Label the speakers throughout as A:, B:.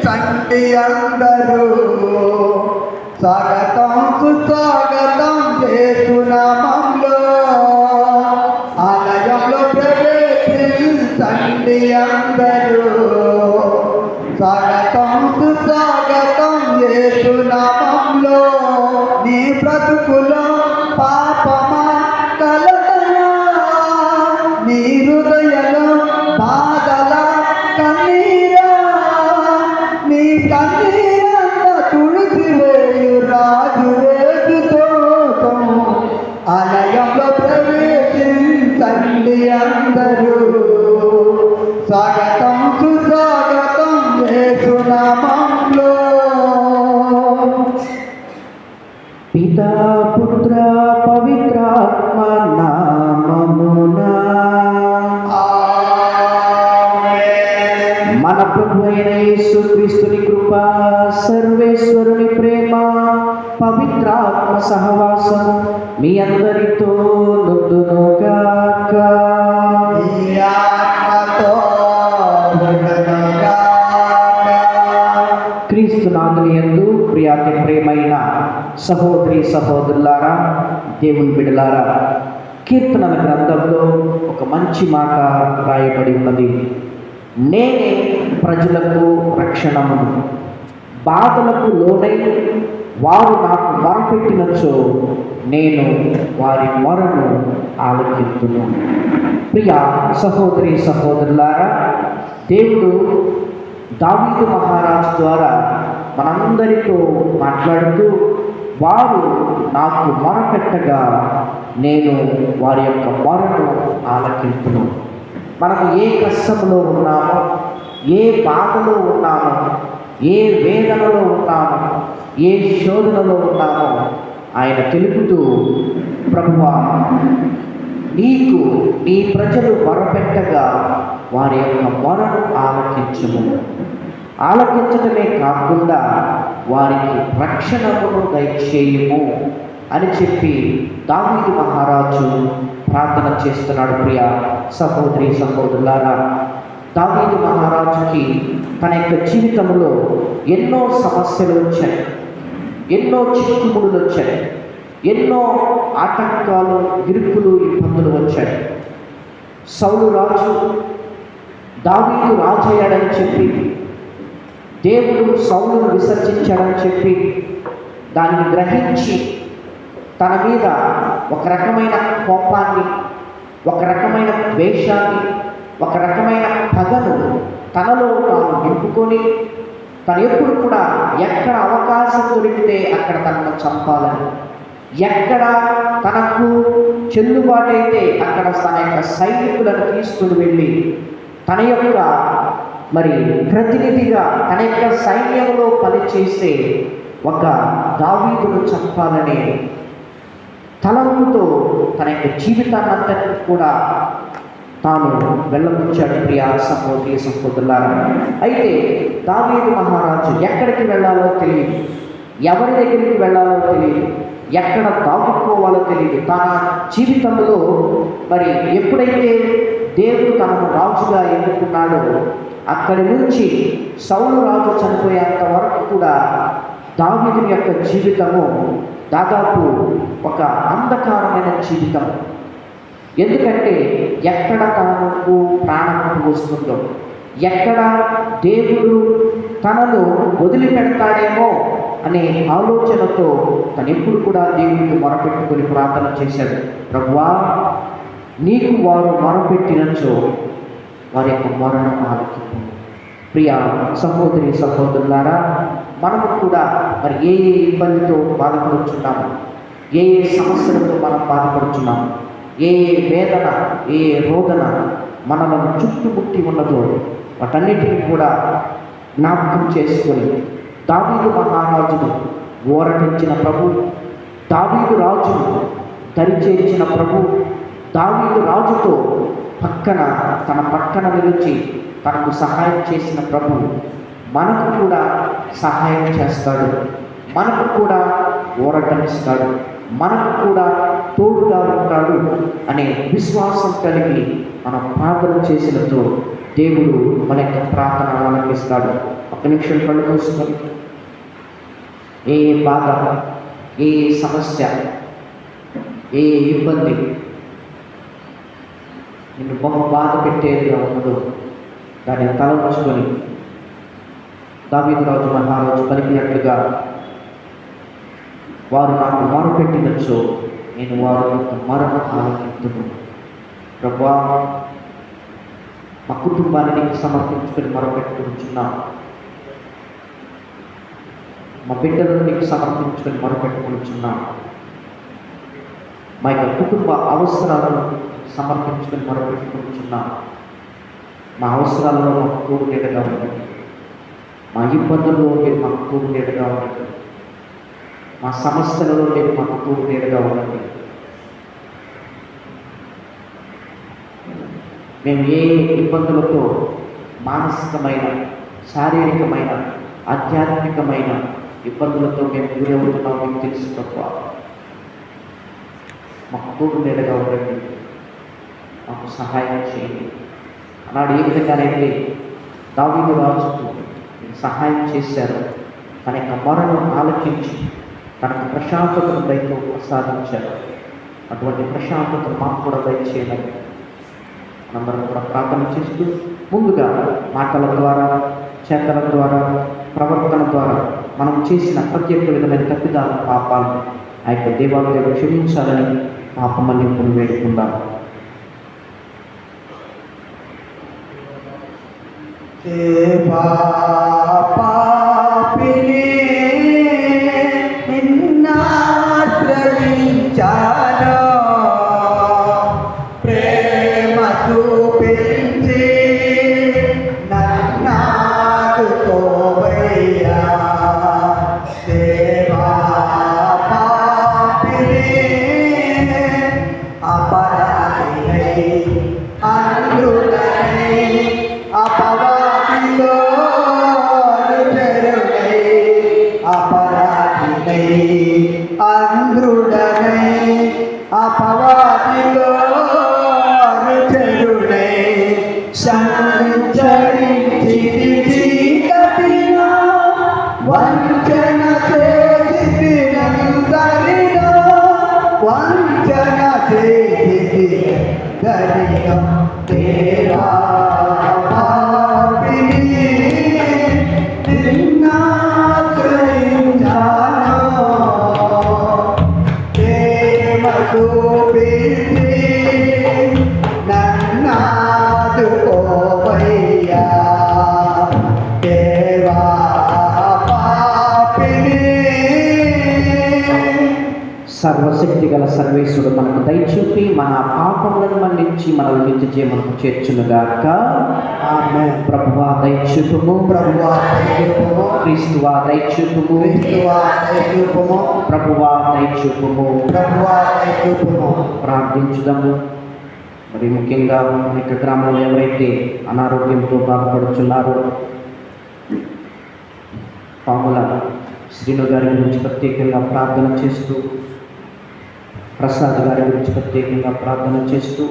A: తండ్రి అందరూ స్వాగతం సుస్వాగతం చేస్తున్నామంలో ఆలయంలో ప్రవేశించండి అందరూ స్వాగతం సుస్వాగతం చేస్తున్నామంలో నీ బ్రతుకులో పాపమా కలతలా నీ హృదయలో బాధల కన్నీరా నీ కన్నీరంత తుడిచివేయు రాజు వేసుతోతం ఆలయంలో ప్రవేశించండి అందరూ స్వాగతం సుస్వాగతం యేసునామంలో.
B: పితా పుత్ర పవిత్రాత్మ నామమునా మన ప్రభు అయిన యేసుక్రీస్తుని కృప, సర్వేశ్వరుని ప్రేమ, పవిత్రాత్మ సహవాసం మీ అందరితో నుండునుగాక. క్రీస్తు నాథుని యందు ప్రియాతి ప్రేమైన సహోదరి సహోదరులారా, దేవుని బిడ్డలారా, కీర్తనల గ్రంథంలో ఒక మంచి మాట రాయబడి ఉన్నది. నేనే ప్రజలకు రక్షణమును, బాధలకు లోనై వారు నాకు మొరపెట్టినచో నేను వారి మొరను ఆలకింతును. ప్రియ సహోదరి సహోదరులారా, దేవుడు దావీదు మహారాజు ద్వారా మనందరితో మాట్లాడుతూ వారు నాకు మొరపెట్టగా నేను వారి యొక్క మొరను ఆలకింతును. మనము ఏ కష్టంలో ఉన్నామో, ఏ బాధలో ఉన్నామో, ఏ వేదనలో ఉన్నామో, ఏ శోధనలో ఉన్నామో ఆయన తెలుపుతూ, ప్రభువా నీకు నీ ప్రజలు మొరపెట్టగా వారి యొక్క మొరను ఆలకించుము, ఆలకించడమే కాకుండా వారికి రక్షణమును దయచేయుము అని చెప్పి దావీదు మహారాజు ప్రార్థన చేస్తున్నాడు. ప్రియ సహోదరి సహోదరులారా, దావీదు మహారాజుకి తన యొక్క జీవితంలో ఎన్నో సమస్యలు వచ్చాయి, ఎన్నో చిక్కుముడులు వచ్చాయి, ఎన్నో ఆటంకాలు, ఇరుకులు, ఇబ్బందులు వచ్చాయి. సౌలు రాజు దావీదు రాజయ్యాడని చెప్పి, దేవుడు సౌలును విసర్జించాడని చెప్పి దానిని గ్రహించి తన మీద ఒక రకమైన కోపాన్ని, ఒక రకమైన ద్వేషాన్ని, ఒక రకమైన పగను తనలో తాను నింపుకొని తను ఎప్పుడు కూడా ఎక్కడ అవకాశం దొరికితే అక్కడ తనను చంపాలని, ఎక్కడ తనకు చెల్లుబాటు అయితే అక్కడ తన యొక్క సైనికులను తీసుకుని వెళ్ళి తన యొక్క ప్రతినిధిగా తన యొక్క సైన్యంలో పనిచేసే ఒక దావీదును చంపాలనే తలంపుతో తన యొక్క జీవితాన్ని అంతటిని కూడా తాను వెళ్ళబుచ్చాడు. ప్రియ సహోదరి సహోదరులారా, అయితే దావీదు మహారాజు ఎక్కడికి వెళ్ళాలో తెలియదు, ఎవరి దగ్గరికి వెళ్ళాలో తెలియదు, ఎక్కడ దాచుకోవాలో తెలియదు. తన జీవితంలో ఎప్పుడైతే దేవుడు తనను రాజుగా ఎన్నుకున్నాడో అక్కడి నుంచి సౌలు రాజు చనిపోయేంత వరకు కూడా దావీదుని యొక్క జీవితము దాదాపు ఒక అంధకారమైన జీవితం. ఎందుకంటే ఎక్కడ తనకు ప్రాణం వస్తుందో, ఎక్కడ దేవుడు తనను వదిలిపెడతాడేమో అనే ఆలోచనతో తను ఎప్పుడు కూడా దేవుడికి మొరపెట్టుకొని ప్రార్థన చేశాడు. ప్రభువా నీకు వారు మొరపెట్టినచో వారి యొక్క మొరను ఆలకింపు. ప్రియ సహోదరి సహోదరులారా, మనము కూడా ఏ ఏ ఇబ్బందితో బాధపడుచున్నాము, ఏ ఏ సమస్యలతో మనం బాధపడుచున్నాము, ఏ ఏ వేదన, ఏ ఏ రోదన మనలను చుట్టుముట్టి ఉన్నదో వాటన్నిటిని కూడా జ్ఞాపకం చేసుకొని దావీదు మహారాజును ఓరటించిన ప్రభు, దావీదు రాజును దరిచేర్చిన ప్రభు, దావీదు రాజుతో తన పక్కన నిలిచి తనకు సహాయం చేసిన ప్రభు మనకు కూడా సహాయం చేస్తాడు, మనకు కూడా ఊరటనిస్తాడు. మనకు కూడా తోడుగా ఉంటాడు అనే విశ్వాసం కలిగి మనం ప్రార్థన చేసినతో దేవుడు మన యొక్క ప్రార్థన ఆలకిస్తాడు. ఒక్క నిమిషం కళ్ళు మూసుకొని ఏ బాధ, ఏ సమస్య, ఏ ఇబ్బంది నిన్ను బహు బాధ పెట్టేదిగా ఉన్నదో దాన్ని తల ఉంచుకొని దావీదు రాజు మహారాజు పలికినట్లుగా, వారు నాకు మొరపెట్టినచో నేను వారి యొక్క మొరను ఆలకింతును. ప్రభువా, మా కుటుంబాన్ని నీకు సమర్పించుకొని మొరపెట్టుకుంటున్నాం, మా బిడ్డలను నీకు సమర్పించుకొని మొరపెట్టుకుంటున్నాం, మా యొక్క కుటుంబ అవసరాలను సమర్పించుకొని మొరపెట్టుకుంటున్నాం. మా అవసరాలలో మాకు తోడు నీడగా ఉండండి, మా ఇబ్బందుల్లో మీరు మాకు తోడు నీడగా ఉండండి, మా సమస్యలలో మీరు మాకు తోడు నీడగా ఉండండి. మేము ఏ ఇబ్బందులతో, మానసికమైన, శారీరకమైన, ఆధ్యాత్మికమైన ఇబ్బందులతో మేము గురవుతున్నాం మీకు తెలుసు తప్ప. మాకు తోడు నీడగా ఉండండి, మాకు సహాయం చేయండి. అన్నాడు ఏ విధంగానైతే దావీదు రాజుకు సహాయం చేశారు, తన యొక్క మొరను ఆలకించి తనకు ప్రశాంతతను దయతో ప్రసాదించారు. అటువంటి ప్రశాంతతను మాకు కూడా దయచేయాలని మనందరం కూడా ప్రార్థన చేస్తూ, ముందుగా మాటల ద్వారా, చేతల ద్వారా, ప్రవర్తన ద్వారా మనం చేసిన ప్రతి ఒక్క విధమైన తప్పిదాల పాపాలను ఆ యొక్క దేవాలయాలు క్షమించాలని పాపమన్నింపును వేడుకుందాం.
A: దేవా పాపిని నిన్నాశ్రయించాను, ప్రేమ చూపించి నన్నాదుకోవయ్యా. దేవా పాపిని అపరాధినై అంధుడనై అపవాదిలో చెరుడై, అపరాధినై అంధుడనై అపవాదిలో చెరుడై, సంచరించి చీకటిలో వంచన చేసి నందరిలో, వంచన చేసి దరిలో. దేవా పాపిని నిన్నాశ్రయించాను, ప్రేమ చూపించి నన్నాదుకోవయ్యా. దేవా పాపిని.
B: సర్వశక్తి గల సర్వేశ్వరుడు మనకు దయచూపి మన పాపములను మన్నించి మనల్ని నిత్య జీవనకు చేర్చునుగాక.
A: ఆమేన్.
B: ప్రభువా దయచూపుము,
A: ప్రభువా దయచూపుము,
B: క్రీస్తువా దయచూపుము,
A: క్రీస్తువా దయచూపుము,
B: ప్రభువా దయచూపుము.
A: ప్రభువా దయచూపుము.
B: ప్రార్థించుదాము. మరి ముఖ్యంగా మన యొక్క గ్రామంలో ఎవరైతే అనారోగ్యంతో బాధపడుతున్నారో, పాముల శ్రీను గారి గురించి ప్రత్యేకంగా ప్రార్థన చేస్తూ, ప్రసాద్ గారి గురించి ప్రత్యేకంగా ప్రార్థన చేస్తూ,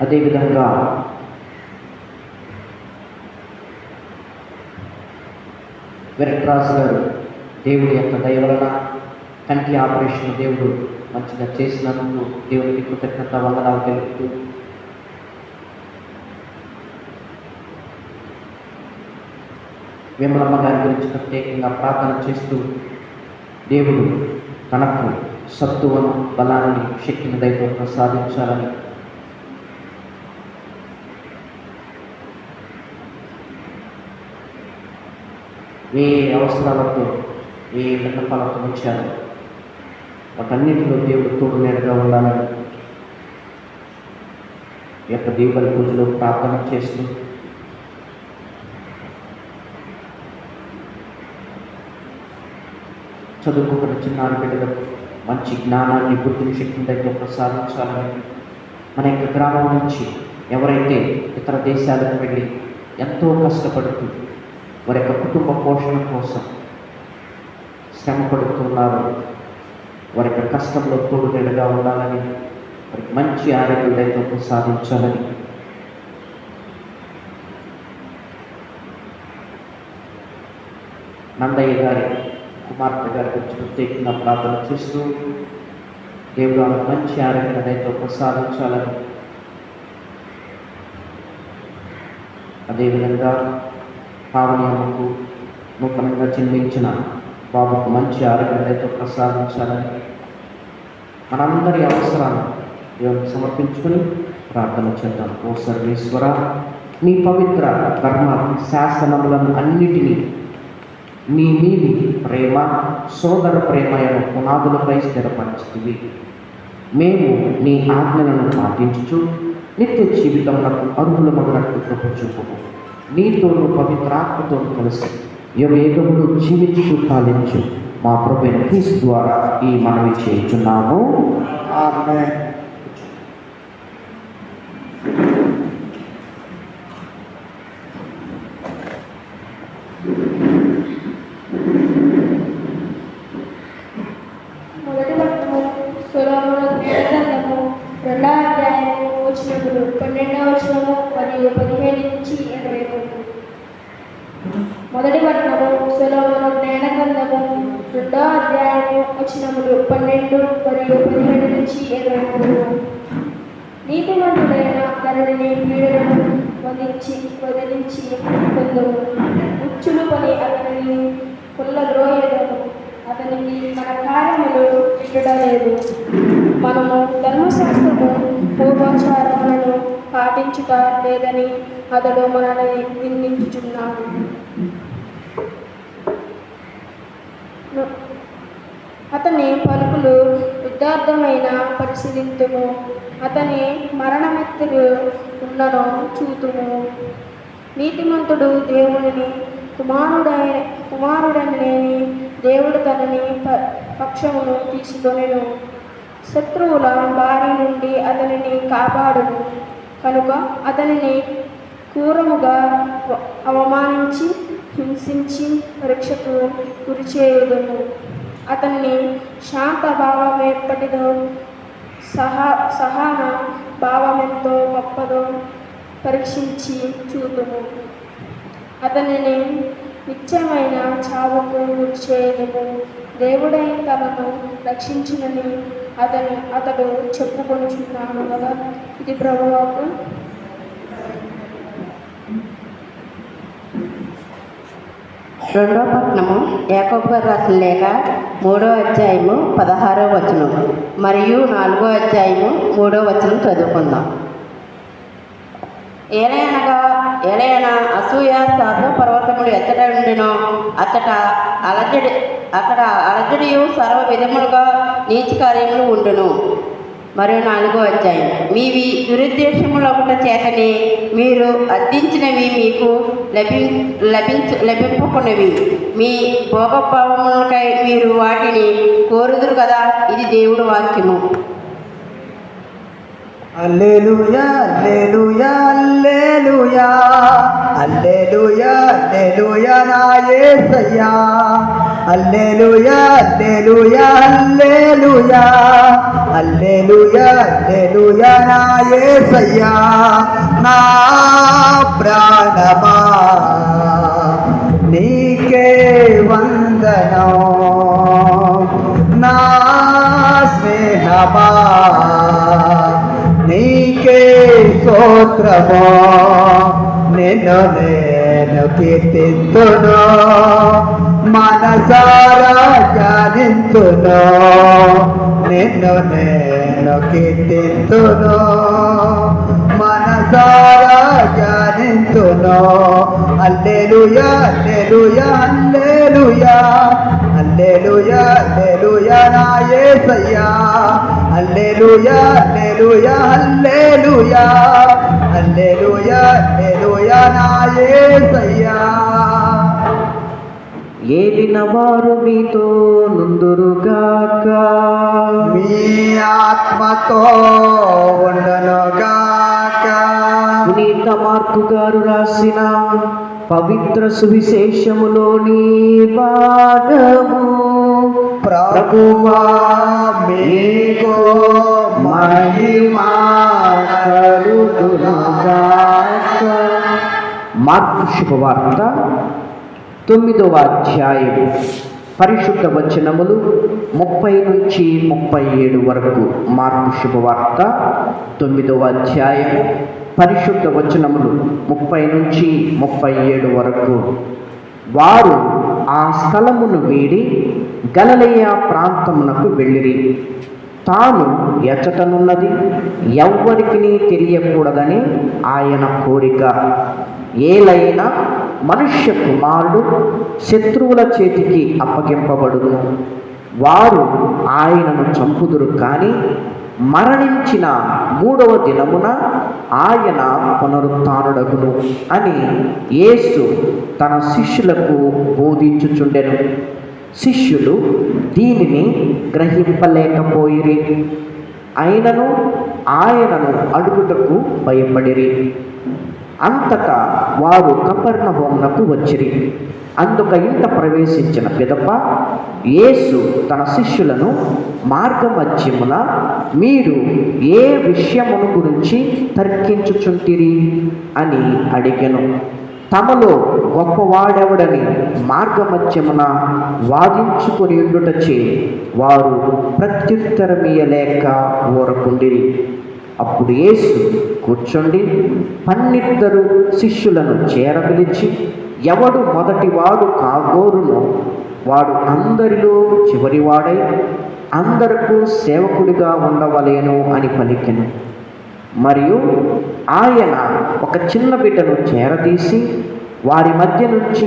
B: అదేవిధంగా వెంకటరాజు గారు దేవుడి యొక్క దయ వలన కంటి ఆపరేషన్ దేవుడు మంచిగా చేసినందుకు దేవునికి కృతజ్ఞత వందనాలు తెలుపుతూ, విమలమ్మ గారి గురించి ప్రత్యేకంగా ప్రార్థన చేస్తూ, దేవుడు తనకు సత్తువను, బలాన్ని, శక్తిని దయతో ప్రసాదించాలని, ఏ అవసరాలతో, ఏ విన్నపాలతో వచ్చారో వాటన్నిటిలో దేవుడు తోడు నీడగా ఉండాలని ఈ యొక్క దీపావళి పూజలో ప్రార్థన చేస్తూ, చదువుకున్న చిన్నారి బిడ్డలకు మంచి జ్ఞానాన్ని, బుద్ధిని, శక్తిని దగ్గర ప్రసాదించాలని, మన యొక్క గ్రామం నుంచి ఎవరైతే ఇతర దేశాలకు వెళ్ళి ఎంతో కష్టపడుతూ వారి యొక్క కుటుంబ పోషణ కోసం శ్రమ పడుతున్నారు. వారి యొక్క కష్టంలో తోడు నీడగా ఉండాలని, వారికి మంచి ఆరోగ్యం దయతో సాధించాలని, నందయ్య గారి కుమార్తె గారి గురించి ప్రత్యేకంగా ప్రార్థన చేస్తూ దేవుడు ఆమెకు మంచి ఆరోగ్యం దయతో ప్రసాదించాలని, అదేవిధంగా పావనమ్మకు నూతనంగా జన్మించిన బాబుకు మంచి ఆరోగ్యం దయతో ప్రసాదించాలని, మనందరి అవసరాన్ని దేవునికి సమర్పించుకుని ప్రార్థన చేద్దాం. ఓ సర్వేశ్వర, నీ పవిత్ర కర్మ శాసనములను అన్నిటినీ నీ నీది ప్రేమ, సోదర ప్రేమయను పునాదులపై స్థిరపరిచితివి. మేము నీ ఆజ్ఞలను పాటించుచు నిత్య జీవితములకు అర్హులమగునట్లు కృప చూపుము. నీతోను పవిత్రాత్మతో కలిసి యుగయుగములు జీవించు పాలించు మా ప్రభువైన క్రీస్తు ద్వారా ఈ మనవి చేయుచున్నాము.
A: ఆమేన్.
C: మొదటి పట్టణము సొలొమోను జ్ఞానగ్రంథము 2వ అధ్యాయము వచనములు 12వ వచనము మరియు 15 నుంచి 23. మొదటి పట్టణము సొలొమోను జ్ఞానగ్రంథము 2వ అధ్యాయము వచనములు 12 మరియు 17 నుంచి 23. నీతిమంతుడైన ధరణిని పీడలను వదిలించి పొందుము. ఉచ్చులు పని అతనిని కొల్లద్రోయెదము. అతనికి మన కార్యములు విడుడలేదు. మనము ధర్మశాస్త్రము పూర్వాచారములను పాటించుట లేదని అతడు మనల్ని నిందించుచున్నాడు. అతని పలుకులు యుద్ధార్థమైన పరిశీలింతుము. అతని మరణమెత్తులు ఉన్నను చూతుము. నీతిమంతుడు దేవుని కుమారుడని దేవుడు తనని పక్షమును తీసుకొనెను. శత్రువుల బారి నుండి అతనిని కాపాడును. కనుక అతనిని క్రూరముగా అవమానించి హింసించి పరీక్షకు గురిచేయుదును. అతన్ని శాంత భావం ఏర్పటిదో సహన భావమెంతో గొప్పదో పరీక్షించి చూదుము. అతనిని నిత్యమైన చావుకు గురిచేయుదుము. దేవుడే తనను రక్షించునని అతడు చెప్పుకొనుచున్నాను కదా. ఇది ప్రభువాకు.
D: రెండవ పట్టణము యాకోబు గారు రాసిన లేఖ 3వ అధ్యాయము 16వ వచనం మరియు 4వ అధ్యాయము 3వ వచనం చదువుకుందాం. ఏలయన అసూయ సాధు పర్వతములు ఎత్తట ఉండినో అక్కడ అలజడియు సర్వ విధములుగా నీచ కార్యములు ఉండును. మరియు 4వ అధ్యాయం, మీవి దురుద్దేశములు ఒకట చేతనే మీరు అర్థించినవి మీకు లభింపకున్నవి. మీ భోగభావములకై మీరు వాటిని కోరుదురు కదా. ఇది దేవుడు వాక్యము.
A: హల్లెలూయా హల్లెలూయా హల్లెలూయా హల్లెలూయా హల్లెలూయా నా యేసయ్యా. హల్లెలూయా హల్లెలూయా హల్లెలూయా హల్లెలూయా హల్లెలూయా నా యేసయ్యా. నా ప్రాణమా నీకే వందనం, నా స్నేహమా నీకే స్తోత్రము. నిన్ను నేను కీర్తింతును, మనసారా ధ్యానింతును. నిన్ను నేను కీర్తింతును, మనసారా ధ్యానింతును. హల్లెలూయా హల్లెలూయా హల్లెలూయా హల్లెలూయా హల్లెలూయా నా యేసయ్యా. హల్లెలూయా హల్లెలూయా హల్లెలూయా హల్లెలూయా హల్లెలూయా నా యేసయ్యా.
B: ఏలిన వారు మీతో నుందురుగాక,
A: మీ ఆత్మతో ఉండునుగాక.
B: పునీత మార్కు గారు రాసిన పవిత్ర సువిశేషములోని భాగము.
A: ప్రభువా మీకు మహిమ కలుగునుగాక.
B: మార్కు శుభవార్త 9వ అధ్యాయం పరిశుద్ధ వచనములు 30 నుంచి 37 వరకు. మార్కు శుభవార్త 9వ అధ్యాయం పరిశుద్ధ వచనములు 30 నుంచి 37 వరకు. వారు ఆ స్థలమును వీడి గలిలయ ప్రాంతమునకు వెళ్ళిరి. తాను ఎచ్చటనున్నది ఎవ్వరికి తెలియకూడదని ఆయన కోరిక. ఏలైనా మనుష్య కుమారుడు శత్రువుల చేతికి అప్పగింపబడును. వారు ఆయనను చంపుదురు, కానీ మరణించిన 3వ దినమున ఆయన పునరుత్థానుడగును అని యేసు తన శిష్యులకు బోధించుచుండెను. శిష్యులు దీనిని గ్రహింపలేకపోయిరి. అయినను ఆయనను అడుగుటకు భయపడిరి. అంతటా వారు కపెర్నహూమునకు వచ్చిరి. అందుక ఇంట ప్రవేశించిన పిదప యేసు తన శిష్యులను మార్గమధ్యమున మీరు ఏ విషయమును గురించి తర్కించుచుంటిరి అని అడిగెను. తమలో గొప్పవాడెవడని మార్గమధ్యమున వాదించుకొని ఉండుటచే వారు ప్రత్యుత్తరమియలేక ఊరకుండిరి. అప్పుడు యేసు కూర్చుండి 12 శిష్యులను చేరపిలిచి, ఎవడు మొదటివాడు కాగోరునో వాడు అందరిలో చివరివాడై అందరకు సేవకుడిగా ఉండవలేను అని పలికెను. మరియు ఆయన ఒక చిన్న బిడ్డను చేరదీసి వారి మధ్య నుంచి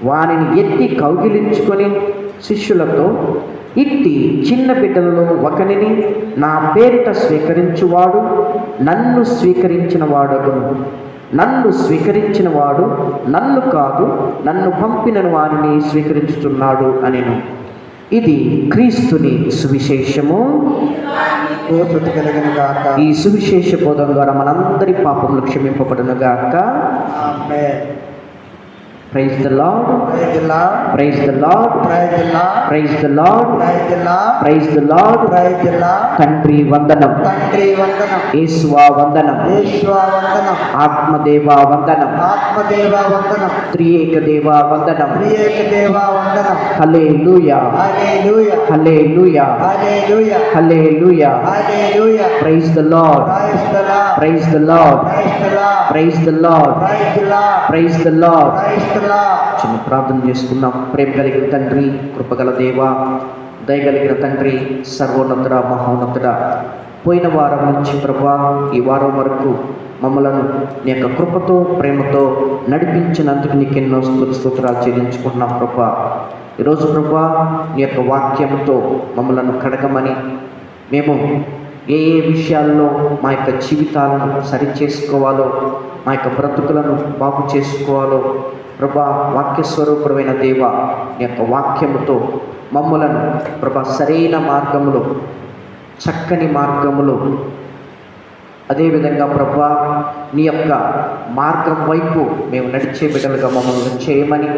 B: వారిని ఎత్తి కౌగిలించుకొని శిష్యులతో, ఇట్టి చిన్న బిడ్డలలో ఒకనిని నా పేరిట స్వీకరించువాడు నన్ను స్వీకరించిన వాడగును. నన్ను స్వీకరించిన వాడు నన్ను కాదు, నన్ను పంపిన వారిని స్వీకరించుచున్నాడు అనెను. ఇది క్రీస్తుని సువిశేషము.
A: స్తుతి కలుగును గాక.
B: ఈ సువిశేష బోధన ద్వారా మనందరి పాపములు క్షమింపబడును గాక.
A: Amen.
B: Praise the lord,
A: praise the lord,
B: praise the lord,
A: praise the lord,
B: praise the lord,
A: praise the lord,
B: praise the lord.
A: Praise the lord.
B: తండ్రి వందనం,
A: తండ్రి వందనం,
B: యేసువా వందనం,
A: యేషువా వందనం,
B: ఆత్మదేవా వందనం,
A: ఆత్మదేవ వందనం,
B: త్రియేక దేవా వందనం.
A: త్రియేక దేవ వందనం.
B: Hallelujah,
A: hallelujah,
B: hallelujah,
A: hallelujah,
B: hallelujah.
A: Hallelujah.
B: Praise the lord,
A: praise the lord,
B: praise the lord,
A: praise the lord,
B: praise the lord,
A: praise the lord,
B: praise the lord.
A: Praise the lord.
B: చిన్న ప్రార్థన చేసుకుందాం. ప్రేమ కలిగిన తండ్రి, కృపగల దేవా, దయగలిగిన తండ్రి, సర్వోన్నతుడ, మహోన్నతుడ, పోయిన వారం నుంచి ప్రభా ఈ వారం వరకు మమ్మలను నీ యొక్క కృపతో ప్రేమతో నడిపించినందుకు నీకు ఎన్నో స్తోత్రాలు చెల్లించుకుంటున్నాం ప్రభా. ఈరోజు ప్రభా నీ యొక్క వాక్యంతో మమ్మలను కడగమని, మేము ఏ ఏ విషయాల్లో మా యొక్క జీవితాలను సరిచేసుకోవాలో, మా యొక్క బ్రతుకులను బాగు చేసుకోవాలో ప్రభా, వాక్యస్వరూపమైన దేవ నీ యొక్క వాక్యముతో మమ్మలను ప్రభా సరైన మార్గములో, చక్కని మార్గములో, అదేవిధంగా ప్రభా నీ యొక్క మార్గం వైపు మేము నడిచే బిడ్డలుగా మమ్మల్ని చేయమని,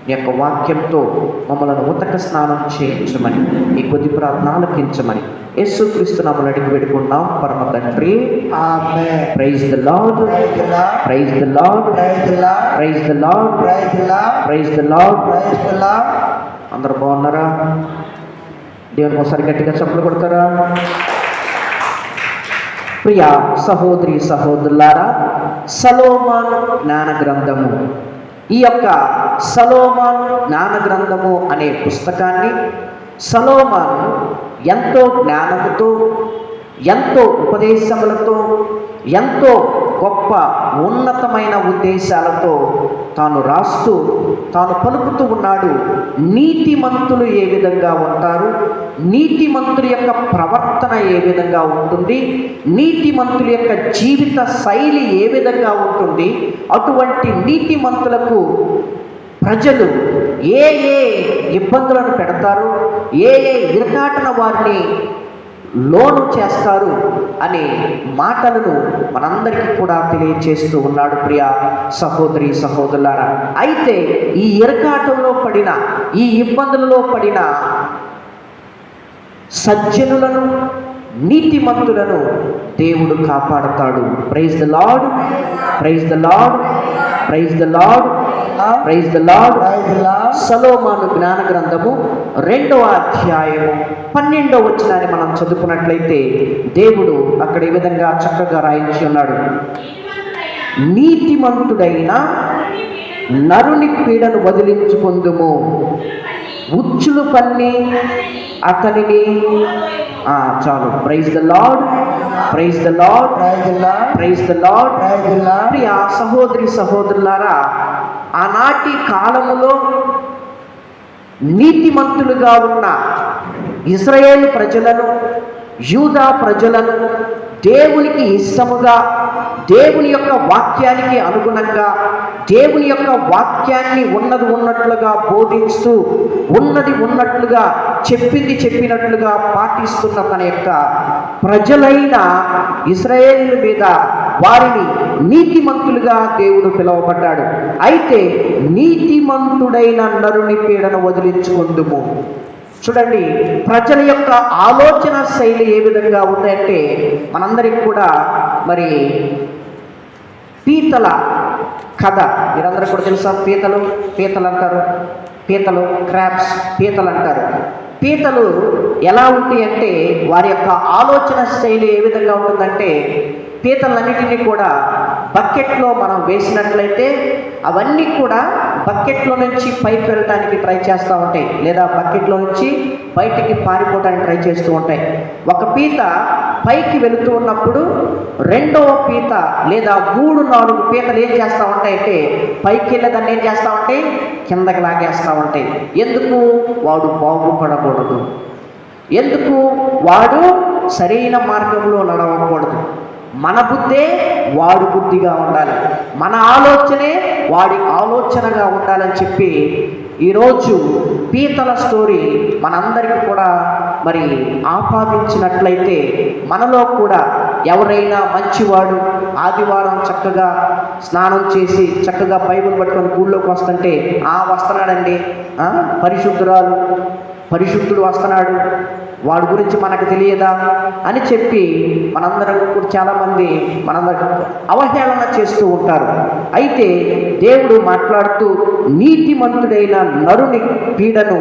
B: నీ యొక్క వాక్యంతో మమ్మలను ఉతక స్నానం చేయించమని, ఈ కొద్ది ప్రార్థన ఆలకించమని యేసుక్రీస్తు నామమున అడిగి వేడుకున్నాం పరమ తండ్రి.
A: Amen.
B: Praise the lord,
A: praise the lord,
B: praise the lord,
A: praise the lord,
B: praise the lord,
A: praise the lord,
B: praise the lord.
A: Praise the lord.
B: అందరూ బాగున్నారా? దేవునికి ఒకసారి గట్టిగా చప్పట్లు కొడతారా? ప్రియ సహోదరి సహోదరులారా, సలోమాను జ్ఞాన గ్రంథము, ఈ యొక్క సలోమాను జ్ఞాన గ్రంథము అనే పుస్తకాన్ని సలోమాను ఎంతో జ్ఞానముతో, ఎంతో ఉపదేశములతో, ఎంతో గొప్ప ఉన్నతమైన ఉద్దేశాలతో తాను రాస్తూ తాను పలుకుతూ ఉన్నాడు. నీతిమంతులు ఏ విధంగా ఉంటారు, నీతిమంతుల యొక్క ప్రవర్తన ఏ విధంగా ఉంటుంది, నీతిమంతుల యొక్క జీవిత శైలి ఏ విధంగా ఉంటుంది, అటువంటి నీతిమంతులకు ప్రజలు ఏ ఏ ఇబ్బందులను పెడతారు, ఏ ఏ ఇరకాటన వారిని లోను చేస్తారు అనే మాటలను మనందరికీ కూడా తెలియచేస్తూ ఉన్నాడు. ప్రియ సహోదరి సహోదరులారా, అయితే ఈ ఇరకాటంలో పడిన, ఈ ఇబ్బందులలో పడిన సజ్జనులను, నీతిమంతులను దేవుడు కాపాడతాడు. Praise the lord, praise the lord, praise the lord, praise the lord.
A: Praise the lord.
B: సొలొమోను జ్ఞాన గ్రంథము 2వ అధ్యాయము 12వ వచనాన్ని మనం చదువుకున్నట్లయితే దేవుడు అక్కడ ఈ విధంగా చక్కగా రాయించి ఉన్నాడు. నీతిమంతుడైన నరుని పీడను వదిలించుకొందుము, ఉచ్చులు పన్ని అతనిని చాలు. Praise the lord, praise the lord,
A: praise the lord.
B: Praise the lord.
A: Praise the lord.
B: ప్రియ సహోదరి సహోదరులారా, ఆనాటి కాలములో నీతిమంతులుగా ఉన్న ఇశ్రాయేలు ప్రజలను, యూదా ప్రజలను దేవునికి ఇష్టముగా, దేవుని యొక్క వాక్యానికి అనుగుణంగా, దేవుని యొక్క వాక్యాన్ని ఉన్నది ఉన్నట్లుగా బోధిస్తూ, ఉన్నది ఉన్నట్లుగా, చెప్పింది చెప్పినట్లుగా పాటిస్తున్న తన యొక్క ప్రజలైన ఇశ్రాయేలు మీద వారిని నీతిమంతులుగా దేవుడు పిలువబడ్డాడు. అయితే నీతిమంతుడైన నరుని పీడను వదిలించుకొందుము. చూడండి, ప్రజల యొక్క ఆలోచన శైలి ఏ విధంగా ఉందంటే, మనందరికి కూడా మరి పీతల కథ మీరందరూ కూడా తెలుసా? పీతలు అంటారు, పీతలు, క్రాబ్స్, పీతలు అంటారు. పీతలు ఎలా ఉంటాయి అంటే, వారి యొక్క ఆలోచన శైలి ఏ విధంగా ఉంటుందంటే, పీతలన్నిటినీ కూడా బకెట్లో మనం వేసినట్లయితే అవన్నీ కూడా బకెట్లో నుంచి పైకి వెళ్ళడానికి ట్రై చేస్తూ ఉంటాయి, లేదా బకెట్లో నుంచి బయటికి పారిపోవడానికి ట్రై చేస్తూ ఉంటాయి. ఒక పీత పైకి వెళుతూ ఉన్నప్పుడు రెండవ పీత లేదా 3-4 పీతలు ఏం చేస్తూ ఉంటాయంటే, పైకి వెళ్ళేదాన్ని ఏం చేస్తూ ఉంటాయి, కిందకి లాగేస్తూ ఉంటాయి. ఎందుకు? వాడు బాగుపడకూడదు, ఎందుకు? వాడు సరైన మార్గంలో నడవకూడదు. మన బుద్ధే వాడి బుద్ధిగా ఉండాలి, మన ఆలోచనే వాడి ఆలోచనగా ఉండాలని చెప్పి ఈరోజు పీతల స్టోరీ మనందరికీ కూడా మరి ఆపాదించినట్లయితే, మనలో కూడా ఎవరైనా మంచివాడు ఆదివారం చక్కగా స్నానం చేసి చక్కగా బైబిల్ పట్టుకొని గుళ్ళోకి వస్తుంటే, వస్తున్నాడండి, పరిశుద్ధుడు వస్తున్నాడు, వాడి గురించి మనకు తెలియదా అని చెప్పి మనందరం కూడా చాలామంది మనందరం అవహేళన చేస్తూ ఉంటారు. అయితే దేవుడు మాట్లాడుతూ నీతిమంతుడైన నరుని పీడను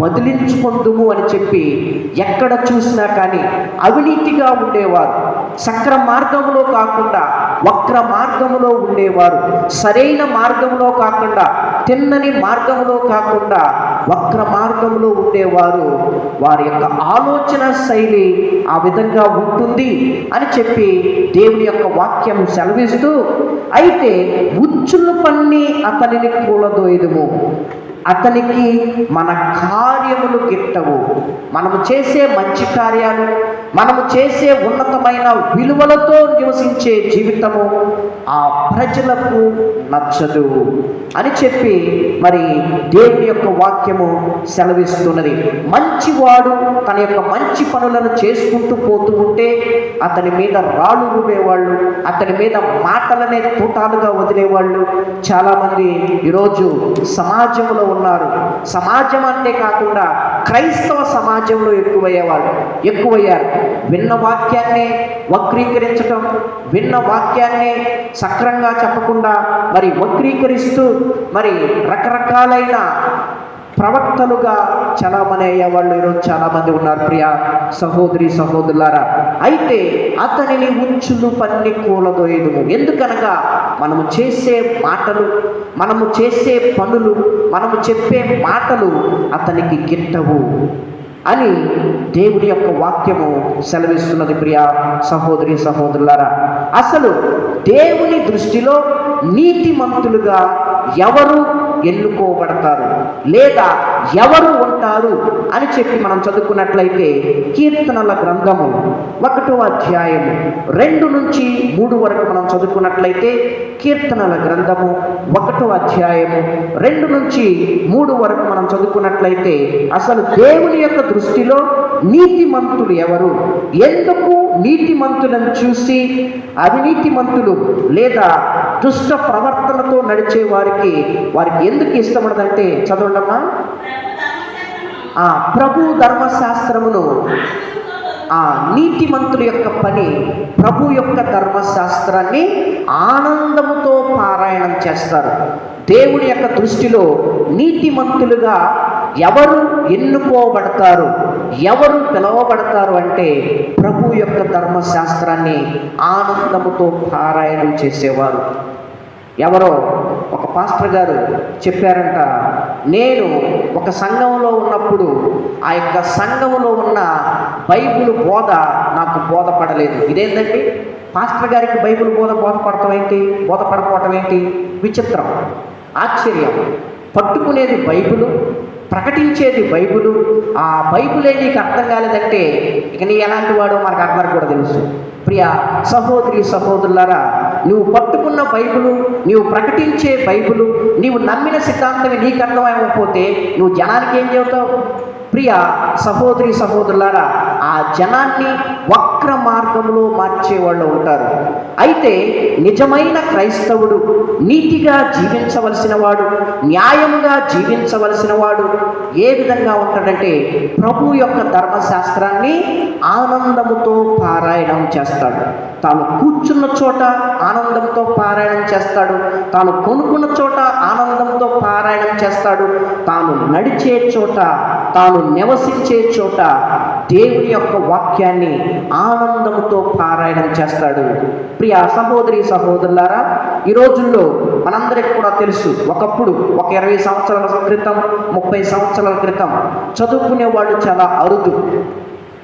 B: వదిలించుకొందుము అని చెప్పి, ఎక్కడ చూసినా కానీ అవినీతిగా ఉండేవారు, సక్ర మార్గంలో కాకుండా వక్ర మార్గంలో ఉండేవారు, సరైన మార్గంలో కాకుండా తిన్నని మార్గంలో కాకుండా వక్ర మార్గంలో ఉండేవారు, వారి యొక్క ఆలోచన శైలి ఆ విధంగా ఉంటుంది అని చెప్పి దేవుని యొక్క వాక్యం సెలవిస్తూ, అయితే ఉచ్చులు పన్ని అతనిని కూలదోయుదుము, అతనికి మన కార్యములు గిట్టవు. మనము చేసే మంచి కార్యాలు, మనము చేసే ఉన్నతమైన విలువలతో నివసించే జీవితము ఆ ప్రజలకు నచ్చదు అని చెప్పి మరి దేవుని యొక్క వాక్యము సెలవిస్తున్నది. మంచివాడు తన యొక్క మంచి పనులను చేసుకుంటూ పోతూ ఉంటే అతని మీద రాళ్ళు రువేవాళ్ళు, అతని మీద మాటలనే తూటాలుగా వదిలేవాళ్ళు చాలామంది ఈరోజు సమాజంలో ఉన్నారు. సమాజం అంటే కాకుండా క్రైస్తవ సమాజంలో ఎక్కువయ్యారు. విన్న వాక్యాన్ని వక్రీకరించటం, విన్న వాక్యాన్ని సక్రంగా చెప్పకుండా మరి వక్రీకరిస్తూ మరి రకరకాలైన ప్రవక్తలుగా చలామణి అయ్యేవాళ్ళు ఈరోజు చాలామంది ఉన్నారు. ప్రియ సహోదరి సహోదరులారా, అయితే అతనిని ఉచ్చులు పన్ని కూలదోయుదుము. ఎందుకనగా మనము చేసే మాటలు, మనము చేసే పనులు, మనము చెప్పే మాటలు అతనికి గిట్టవు అని దేవుని యొక్క వాక్యము సెలవిస్తున్నది. ప్రియ సహోదరి సహోదరులారా, అసలు దేవుని దృష్టిలో నీతిమంతులుగా ఎవరు ఎన్నుకోబడతారు లేదా ఎవరు ఉంటారు అని చెప్పి మనం చదువుకున్నట్లయితే, కీర్తనల గ్రంథము 1వ అధ్యాయము 2 నుంచి 3 వరకు మనం చదువుకున్నట్లయితే, కీర్తనల గ్రంథము 1వ అధ్యాయము 2 నుంచి 3 వరకు మనం చదువుకున్నట్లయితే, అసలు దేవుని యొక్క దృష్టిలో నీతిమంతులు ఎవరు, ఎందుకు నీతిమంతులను చూసి అవినీతిమంతులు లేదా దుష్ట ప్రవర్తనతో నడిచే వారికి ఎందుకు ఇష్టపడదంటే, చదవండమ్మా. ఆ ప్రభు ధర్మశాస్త్రమును, ఆ నీతిమంతుల యొక్క పని ప్రభు యొక్క ధర్మశాస్త్రాన్ని ఆనందముతో పారాయణం చేస్తారు. దేవుడి యొక్క దృష్టిలో నీతిమంతులుగా ఎవరు ఎన్నుకోబడతారు, ఎవరు పిలువబడతారు అంటే ప్రభు యొక్క ధర్మశాస్త్రాన్ని ఆనందముతో పారాయణం చేసేవారు. ఎవరో ఒక పాస్టర్ గారు చెప్పారంట, నేను ఒక సంఘంలో ఉన్నప్పుడు ఆ యొక్క సంఘంలో ఉన్న బైబిల్ బోధ నాకు బోధపడలేదు. ఇదేంటండి, పాస్టర్ గారికి బైబిల్ బోధపడకపోవటం ఏంటి? విచిత్రం, ఆశ్చర్యం. పట్టుకునేది బైబిలు, ప్రకటించేది బైబిలు. ఆ బైబిలే నీకు అర్థం కాలేదంటే ఇక నీ ఎలాంటి వాడో మనకు అర్థం కూడా తెలుసు. ప్రియ సహోదరి సహోదరులారా, నువ్వు పట్టుకున్న బైబిలు, నీవు ప్రకటించే బైబిలు, నీవు నమ్మిన సిద్ధాంతమే నీకు అర్థమైపోతే నువ్వు జనానికి ఏం చెబుతావు? ప్రియ సహోదరి సహోదరులారా, ఆ జనాన్ని వక్ర మార్గంలో మార్చేవాళ్ళు ఉంటారు. అయితే నిజమైన క్రైస్తవుడు, నీతిగా జీవించవలసిన వాడు, న్యాయముగా జీవించవలసిన వాడు ఏ విధంగా ఉంటాడంటే ప్రభు యొక్క ధర్మశాస్త్రాన్ని ఆనందముతో పారాయణం చేస్తాడు. తాను కూర్చున్న చోట ఆనందంతో పారాయణం చేస్తాడు, తాను కొనుక్కున్న చోట ఆనందంతో పారాయణం చేస్తాడు, తాను నడిచే చోట, తాను నివసించే చోట దేవుని యొక్క వాక్యాన్ని ఆనందముతో పారాయణం చేస్తాడు. ప్రియ సహోదరి సహోదరులారా, ఈ రోజుల్లో మనందరికీ కూడా తెలుసు, ఒకప్పుడు ఒక 20 సంవత్సరాల క్రితం, 30 సంవత్సరాల క్రితం చదువుకునే వాళ్ళు చాలా అరుదు,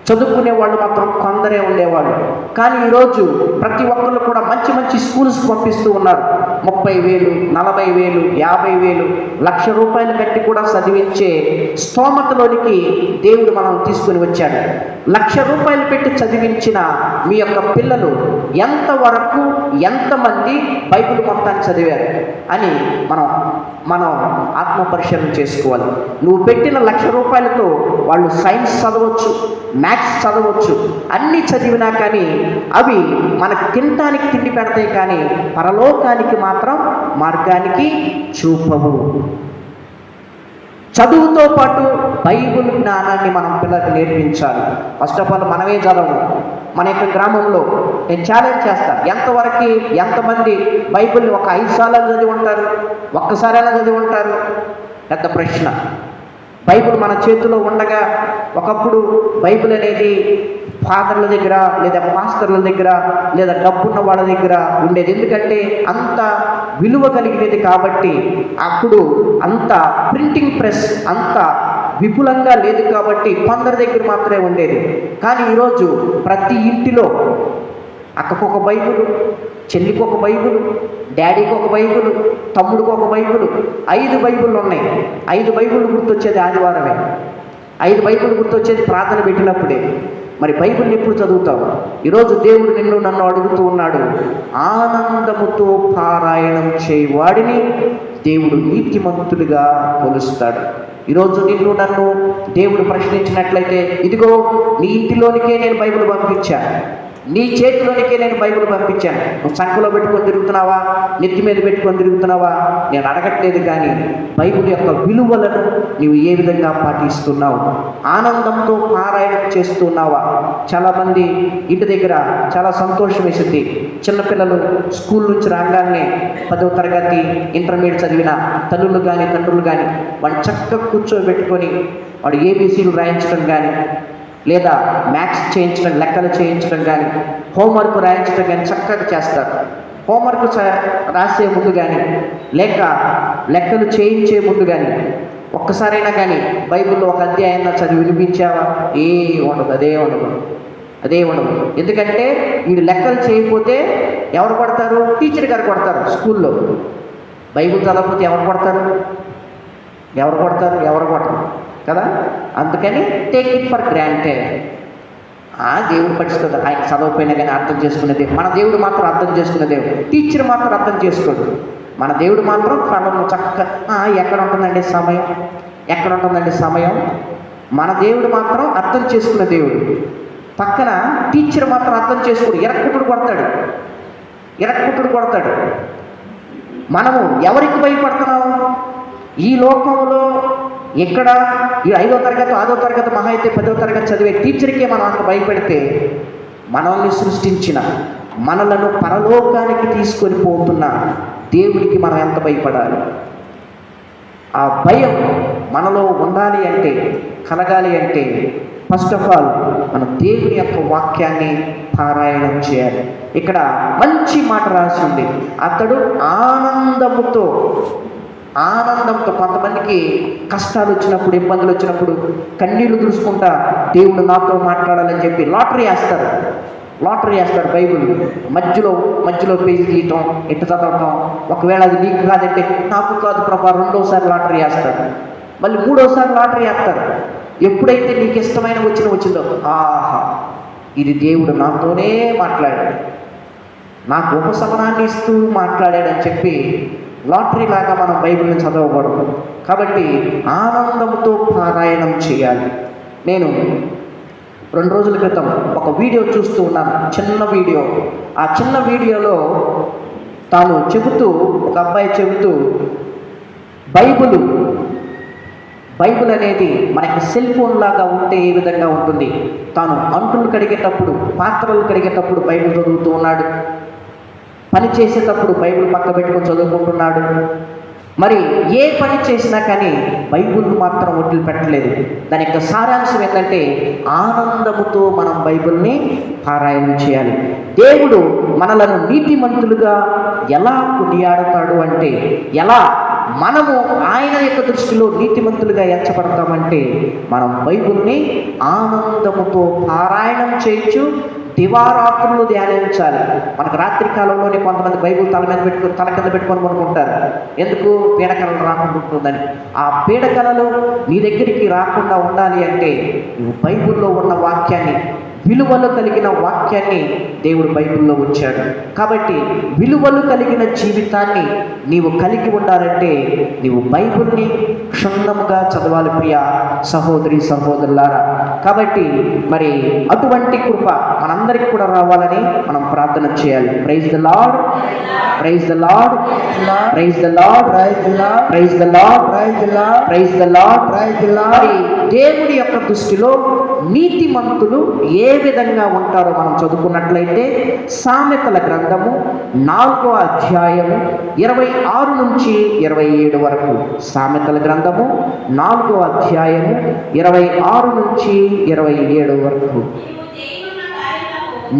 B: చదువుకునే వాళ్ళు మాత్రం కొందరే ఉండేవాళ్ళు. కానీ ఈరోజు ప్రతి ఒక్కళ్ళు కూడా మంచి మంచి స్కూల్స్ పంపిస్తూ ఉన్నారు. 30,000, 40,000, 50,000, ₹1,00,000 కట్టి కూడా చదివించే స్తోమతలోనికి దేవుడు మనం తీసుకుని వచ్చాడు. ₹1,00,000 పెట్టి చదివించిన మీ యొక్క పిల్లలు ఎంతవరకు, ఎంతమంది బైబిల్ మొత్తాన్ని చదివారు అని మనం ఆత్మపరిశీలన చేసుకోవాలి. నువ్వు పెట్టిన ₹1,00,000తో వాళ్ళు సైన్స్ చదవచ్చు, మ్యాథ్స్ చదవచ్చు, అన్నీ చదివినా కానీ అవి మనకు తినటానికి తిండి పెడతాయి, కానీ పరలోకానికి మాత్రం మార్గానికి చూపవు. చదువుతో పాటు బైబిల్ జ్ఞానాన్ని మనం పిల్లలకు నేర్పించాలి. ఫస్ట్ ఆఫ్ ఆల్ మనమే చదవము. మన యొక్క గ్రామంలో నేను ఛాలెంజ్ చేస్తాను, ఎంతమంది బైబిల్ని ఒక 5 సార్లు చదివి ఉంటారు, ఒక్కసారైనా చదివి ఉంటారు? పెద్ద ప్రశ్న. బైబిల్ మన చేతిలో ఉండగా, ఒకప్పుడు బైబిల్ అనేది ఫాదర్ల దగ్గర లేదా మాస్టర్ల దగ్గర లేదా డబ్బున్న వాళ్ళ దగ్గర ఉండేది. ఎందుకంటే అంత విలువ కలిగినది కాబట్టి. అప్పుడు అంత ప్రింటింగ్ ప్రెస్ అంత విపులంగా లేదు కాబట్టి కొందరి దగ్గర మాత్రమే ఉండేది. కానీ ఈరోజు ప్రతి ఇంటిలో అక్కకు ఒక బైబిల్, చెల్లికి ఒక బైబిల్, డాడీకి ఒక బైబిల్, తమ్ముడికి ఒక బైబిల్, 5 బైబిళ్ళు ఉన్నాయి. 5 బైబిళ్ళు గుర్తొచ్చేది ఆదివారమే, 5 బైబిల్ గుర్తొచ్చేది ప్రార్థన పెట్టినప్పుడే. మరి బైబిల్ని ఎప్పుడు చదువుతావు? ఈరోజు దేవుడు నన్ను అడుగుతూ ఉన్నాడు, ఆనందముతో పారాయణం చేయవాడిని దేవుడు నీతిమంతులుగా కొలుస్తాడు. ఈరోజు నన్ను దేవుడు ప్రశ్నించినట్లయితే, ఇదిగో నీ ఇంటిలోనికే నేను బైబిల్ పంపించాను, నీ చేతిలోనికే నేను బైబిల్ పంపించాను, నువ్వు సంఖ్యలో పెట్టుకొని తిరుగుతున్నావా, నెత్తి మీద పెట్టుకొని తిరుగుతున్నావా? నేను అడగట్లేదు, కానీ బైబిల్ యొక్క విలువలను నీవు ఏ విధంగా పాటిస్తున్నావు? ఆనందంతో పారాయణం చేస్తున్నావా? చాలామంది ఇంటి దగ్గర చాలా సంతోషం వేసింది, చిన్నపిల్లలు స్కూల్ నుంచి రాగానే 10వ తరగతి, ఇంటర్మీడియట్ చదివిన తల్లులు కానీ తండ్రులు కానీ వాడిని చక్కగా కూర్చోబెట్టుకొని వాడు ABCలు రాయించడం కానీ, లేదా మ్యాథ్స్ చేయించడం, లెక్కలు చేయించడం కానీ, హోంవర్క్ రాయించడం కానీ చక్కగా చేస్తారు. హోంవర్క్ రాసే ముందు కానీ, లేక లెక్కలు చేయించే ముందు కానీ ఒక్కసారైనా కానీ బైబిల్లో ఒక అధ్యాయాన్ని చదివి వినిపించావా? ఉండదు, అదే ఉండదు. ఎందుకంటే వీడు లెక్కలు చేయకపోతే ఎవరు కొడతారు? టీచర్ గారు కొడతారు. స్కూల్లో బైబిల్ చదవకపోతే ఎవరు కొడతారు కదా. అందుకని టేక్ ఇట్ ఫర్ గ్రాంటెడ్. దేవుడు పట్టిస్తుంది, ఆయన చదవకపోయినా కానీ అర్థం చేసుకునేది. మన దేవుడు మాత్రం అర్థం చేసుకునేదే, టీచర్ మాత్రం అర్థం చేసుకోడు. మన దేవుడు మాత్రం పనులు చక్కగా ఎక్కడ ఉంటుందండి సమయం? మన దేవుడు మాత్రం అర్థం చేసుకునే దేవుడు. పక్కన టీచర్ మాత్రం అర్థం చేసుకోడు, ఎరక్కుట్టుడు కొడతాడు. మనము ఎవరికి భయపడుతున్నాము? ఈ లోకంలో ఇక్కడ ఈ 5వ తరగతి 6వ తరగతి మహా అయితే 10వ తరగతి చదివే టీచర్కే మనం అంత భయపెడితే మనల్ని సృష్టించిన, మనలను పరలోకానికి తీసుకొని పోతున్న దేవుడికి మనం ఎంత భయపడాలి? ఆ భయం మనలో ఉండాలి అంటే, కలగాలి అంటే ఫస్ట్ ఆఫ్ ఆల్ మనం దేవుని యొక్క వాక్యాన్ని పారాయణం చేయాలి. ఇక్కడ మంచి మాట రాసి ఉంది, అతడు ఆనందముతో కొంతమందికి కష్టాలు వచ్చినప్పుడు, ఇబ్బందులు వచ్చినప్పుడు కన్నీళ్లు తుడుచుకుంటా దేవుడు నాతో మాట్లాడాలని చెప్పి లాటరీ వేస్తారు బైబిల్ మధ్యలో పేజీ తీయటం, ఎట్టు చదవటం. ఒకవేళ అది నీకు కాదంటే నాకు కాదు ప్రభా, 2వసారి లాటరీ వేస్తాడు, మళ్ళీ 3వసారి లాటరీ వేస్తారు. ఎప్పుడైతే నీకు ఇష్టమైన వచ్చిందో, ఆహా ఇది దేవుడు నాతోనే మాట్లాడాడు, నాకు ఉపశమనాన్ని ఇస్తూ మాట్లాడాడని చెప్పి లాటరీ లాగా మనం బైబిల్ని చదవకూడదు. కాబట్టి ఆనందంతో పారాయణం చేయాలి. నేను 2 రోజుల క్రితం ఒక వీడియో చూస్తూ ఉన్నాను, చిన్న వీడియో. ఆ చిన్న వీడియోలో ఒక అబ్బాయి చెబుతూ బైబిల్ అనేది మనకి సెల్ ఫోన్ లాగా ఉంటే ఏ విధంగా ఉంటుంది, తాను అంటులు కడిగేటప్పుడు, పాత్రలు కడిగేటప్పుడు బైబిల్ చదువుతూ ఉన్నాడు, పని చేసేటప్పుడు బైబిల్ పక్క పెట్టుకొని చదువుకుంటున్నాడు. మరి ఏ పని చేసినా కానీ బైబిల్ మాత్రం వదిలిపెట్టలేదు. దాని యొక్క సారాంశం ఏంటంటే ఆనందముతో మనం బైబిల్ని పారాయణం చేయాలి. దేవుడు మనలను నీతిమంతులుగా ఎలా కొనియాడతాడు అంటే, ఎలా మనము ఆయన యొక్క దృష్టిలో నీతిమంతులుగా ఎంచబడతామంటే మనం బైబిల్ని ఆనందముతో పారాయణం చేయొచ్చు, దివారాత్రులు ధ్యానించాలి. మనకు రాత్రి కాలంలోనే కొంతమంది బైబిల్ తల కింద పెట్టుకొని అనుకుంటారు, ఎందుకు పీడకలలు రాకుండా ఉంటుందని. ఆ పీడకలలు నీ దగ్గరికి రాకుండా ఉండాలి అంటే నువ్వు బైబిల్లో ఉన్న వాక్యాన్ని, విలువలు కలిగిన వాక్యాన్ని దేవుడు బైబిల్లో ఉంచాడు. కాబట్టి విలువలు కలిగిన జీవితాన్ని నీవు కలిగి ఉండాలంటే నీవు బైబిల్ని క్షుణ్ణముగా చదవాలి ప్రియ సహోదరి సహోదరులారా. కాబట్టి మరి అటువంటి కృప మనందరికీ కూడా రావాలని మనం ప్రార్థన చేయాలి. Praise the lord, praise the lord, praise the lord, praise the lord, praise the Lord. మరి దేవుడి యొక్క దృష్టిలో నీతిమంతులు ఏ విధంగా ఉంటారో మనం చదువుకున్నట్లయితే సామెతల గ్రంథము 4వ అధ్యాయము 26 నుంచి 27 వరకు. సామెతల గ్రంథము 4వ అధ్యాయము 26 నుంచి 27 వరకు.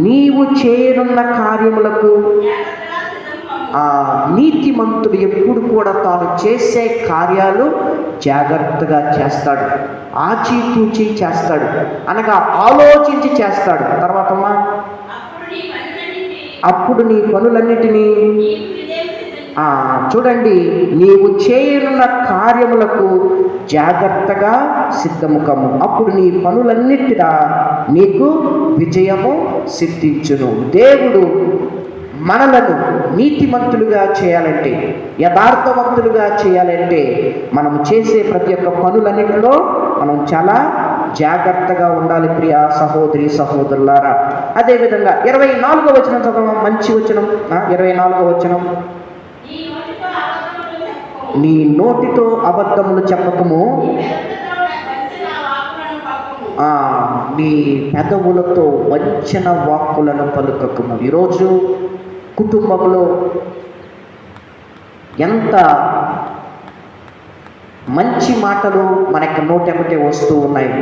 B: నీవు చేయనున్న కార్యములకు నీతిమంతుడు ఎప్పుడు కూడా తాను చేసే కార్యాలు జాగ్రత్తగా చేస్తాడు, ఆచితూచి చేస్తాడు, అనగా ఆలోచించి చేస్తాడు. తర్వాత అప్పుడు నీ పనులన్నిటినీ చూడండి, నీవు చేయనున్న కార్యములకు జాగ్రత్తగా సిద్ధముఖము, అప్పుడు నీ పనులన్నిటిగా నీకు విజయము సిద్ధించును. దేవుడు మనలను నీతిమంతులుగా చేయాలంటే, యథార్థవంతులుగా చేయాలంటే మనం చేసే ప్రతి ఒక్క పనులన్నింటిలో మనం చాలా జాగ్రత్తగా ఉండాలి ప్రియ సహోదరి సహోదరులారా. అదేవిధంగా 24వ వచనం చదవం, మంచి వచనం. 24వ వచనం, నీ నోటితో అబద్ధములు చెప్పకము, నీ పెదవులతో వంచన వాక్కులను పలుకకము. ఈరోజు కుటుంబంలో ఎంత మంచి మాటలు మనకి నోటెమ్మటే వస్తూ ఉన్నాయి.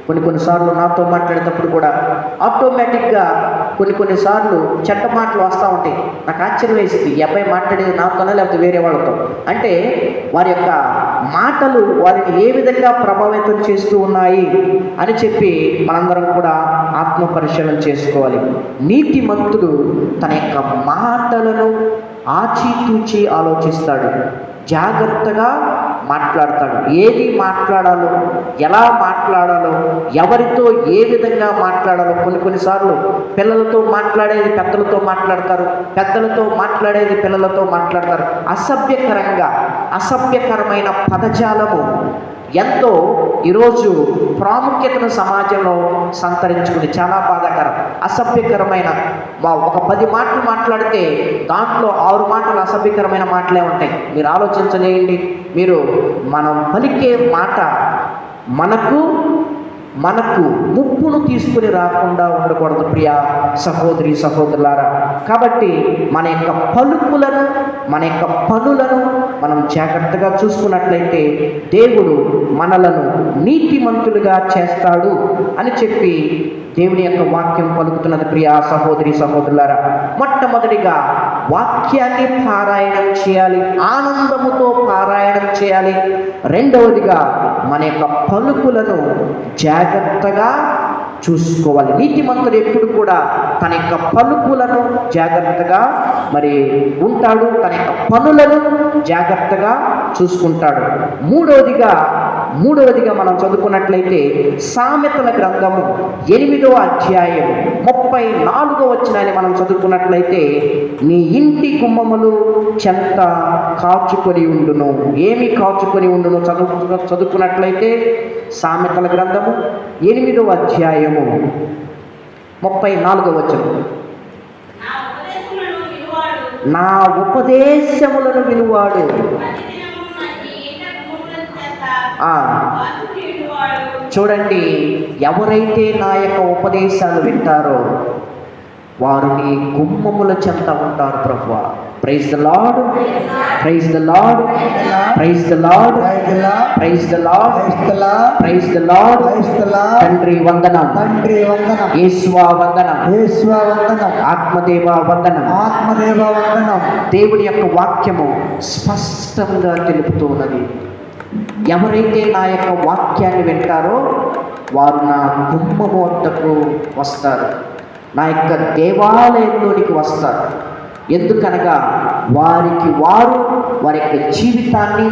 B: కొన్నిసార్లు నాతో మాట్లాడేటప్పుడు కూడా ఆటోమేటిక్గా కొన్నిసార్లు చెడ్డ మాటలు వస్తూ ఉంటాయి. నాకు ఆశ్చర్యం వేసింది, ఈ అబ్బాయి మాట్లాడేది నాతోనే లేకపోతే వేరే వాళ్ళతో. అంటే వారి యొక్క మాటలు వారిని ఏ విధంగా ప్రభావితం చేస్తూ ఉన్నాయి అని చెప్పి మనందరం కూడా ఆత్మ పరిశీలన చేసుకోవాలి. నీతిమంతుడు తన యొక్క మాటలను ఆచితూచి ఆలోచిస్తాడు, జాగ్రత్తగా మాట్లాడతాడు. ఏది మాట్లాడాలో, ఎలా మాట్లాడాలో, ఎవరితో ఏ విధంగా మాట్లాడాలో. కొన్నిసార్లు పిల్లలతో మాట్లాడేది పెద్దలతో మాట్లాడతారు, పెద్దలతో మాట్లాడేది పిల్లలతో మాట్లాడతారు. అసభ్యకరమైన పదజాలము ఎంతో ఈరోజు ప్రాముఖ్యతను సమాజంలో సంతరించుకుని చాలా బాధాకరం, అసభ్యకరమైన ఒక 10 మాటలు మాట్లాడితే దాంట్లో 6 మాటలు అసభ్యకరమైన మాటలే ఉంటాయి. మీరు ఆలోచించలేండి. మీరు మనం పలికే మాట మనకు ముప్పును తీసుకుని రాకుండా ఉండకూడదు ప్రియ సహోదరి సహోదరులారా. కాబట్టి మన యొక్క పలుకులను, మన యొక్క పనులను మనం జాగ్రత్తగా చూసుకున్నట్లయితే దేవుడు మనలను నీతిమంతులుగా చేస్తాడు అని చెప్పి దేవుని యొక్క వాక్యం పలుకుతున్నది ప్రియ సహోదరి సహోదరులారా. మొట్టమొదటిగా వాక్యాన్ని పారాయణం చేయాలి, ఆనందముతో పారాయణం చేయాలి. రెండవదిగా మన యొక్క పలుకులను జాగ్రత్తగా చూసుకోవాలి. నీతిమంతుడు ఎప్పుడు కూడా తన యొక్క పలుకులను జాగ్రత్తగా ఉంటాడు, తన యొక్క పనులను జాగ్రత్తగా చూసుకుంటాడు. మూడవదిగా మనం చదువుకున్నట్లయితే సామెతల గ్రంథము 8వ అధ్యాయం 34వ వచనాన్ని మనం చదువుకున్నట్లయితే, నీ ఇంటి గుమ్మములు చెంత కాచుకొని ఉండును. ఏమి కాచుకొని ఉండును చదువుకున్నట్లయితే సామెతల గ్రంథము 8వ అధ్యాయము 34వ వచనం, నా ఉపదేశములను వినువాడు. చూడండి, ఎవరైతే నా యొక్క ఉపదేశాలు వింటారో వారు నీ గుమ్మముల చెంత ఉంటారు ప్రభువా. Praise the lord, praise the lord, praise the lord, praise the lord, praise the Lord. తండ్రి వందనం, తండ్రి వందనం, యేసువా వందనం, యేసువా వందనం, ఆత్మదేవ వందనం, ఆత్మదేవ వందనం. దేవుని యొక్క వాక్యము స్పష్టంగా తెలుపుతూ ఉన్నది. ఎవరైతే నా యొక్క వాక్యాన్ని వింటారో వారు నా గుమ్మము వద్దకు వస్తారు, నా యొక్క దేవాలయంలోనికి వస్తారు. ఎందుకనగా వారి యొక్క జీవితాన్ని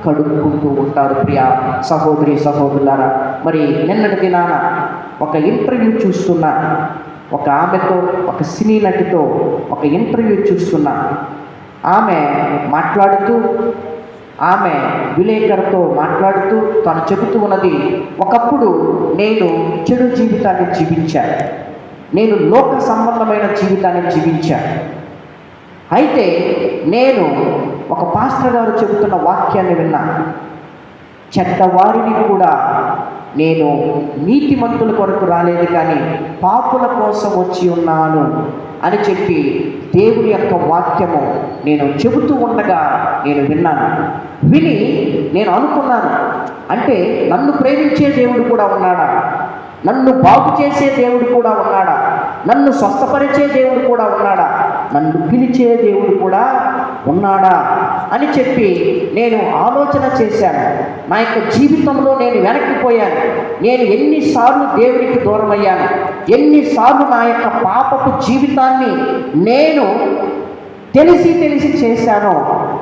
B: కడుక్కుంటూ ఉంటారు. ప్రియ సహోదరి సహోదరులారా, నిన్నటి దినాన ఒక ఇంటర్వ్యూ చూస్తున్నా, ఒక ఆమెతో, ఒక సినీ నటితో ఒక ఇంటర్వ్యూ చూస్తున్నా. ఆమె విలేకరుతో మాట్లాడుతూ తను చెబుతూ ఉన్నది, ఒకప్పుడు నేను చెడు జీవితాన్ని జీవించాను, నేను లోక సంబంధమైన జీవితాన్ని జీవించాను. అయితే నేను ఒక పాస్టర్ గారు చెబుతున్న వాక్యాన్ని విన్నాను, చెడ్డవారిని కూడా నేను నీతిమంతుల కొరకు రాలేదు కానీ పాపుల కోసం వచ్చి ఉన్నాను అని చెప్పి దేవుని యొక్క వాక్యము నేను చెబుతూ ఉండగా నేను విని నేను అనుకున్నాను, అంటే నన్ను ప్రేమించే దేవుడు కూడా ఉన్నాడా, నన్ను బాగు చేసే దేవుడు కూడా ఉన్నాడా, నన్ను స్వస్థపరిచే దేవుడు కూడా ఉన్నాడా, నన్ను పిలిచే దేవుడు కూడా ఉన్నాడా అని చెప్పి నేను ఆలోచన చేశాను. నా యొక్క జీవితంలో నేను వెనక్కిపోయాను. నేను ఎన్నిసార్లు దేవునికి దూరం అయ్యాను, ఎన్నిసార్లు నా యొక్క పాపపు జీవితాన్ని నేను తెలిసి చేశానో,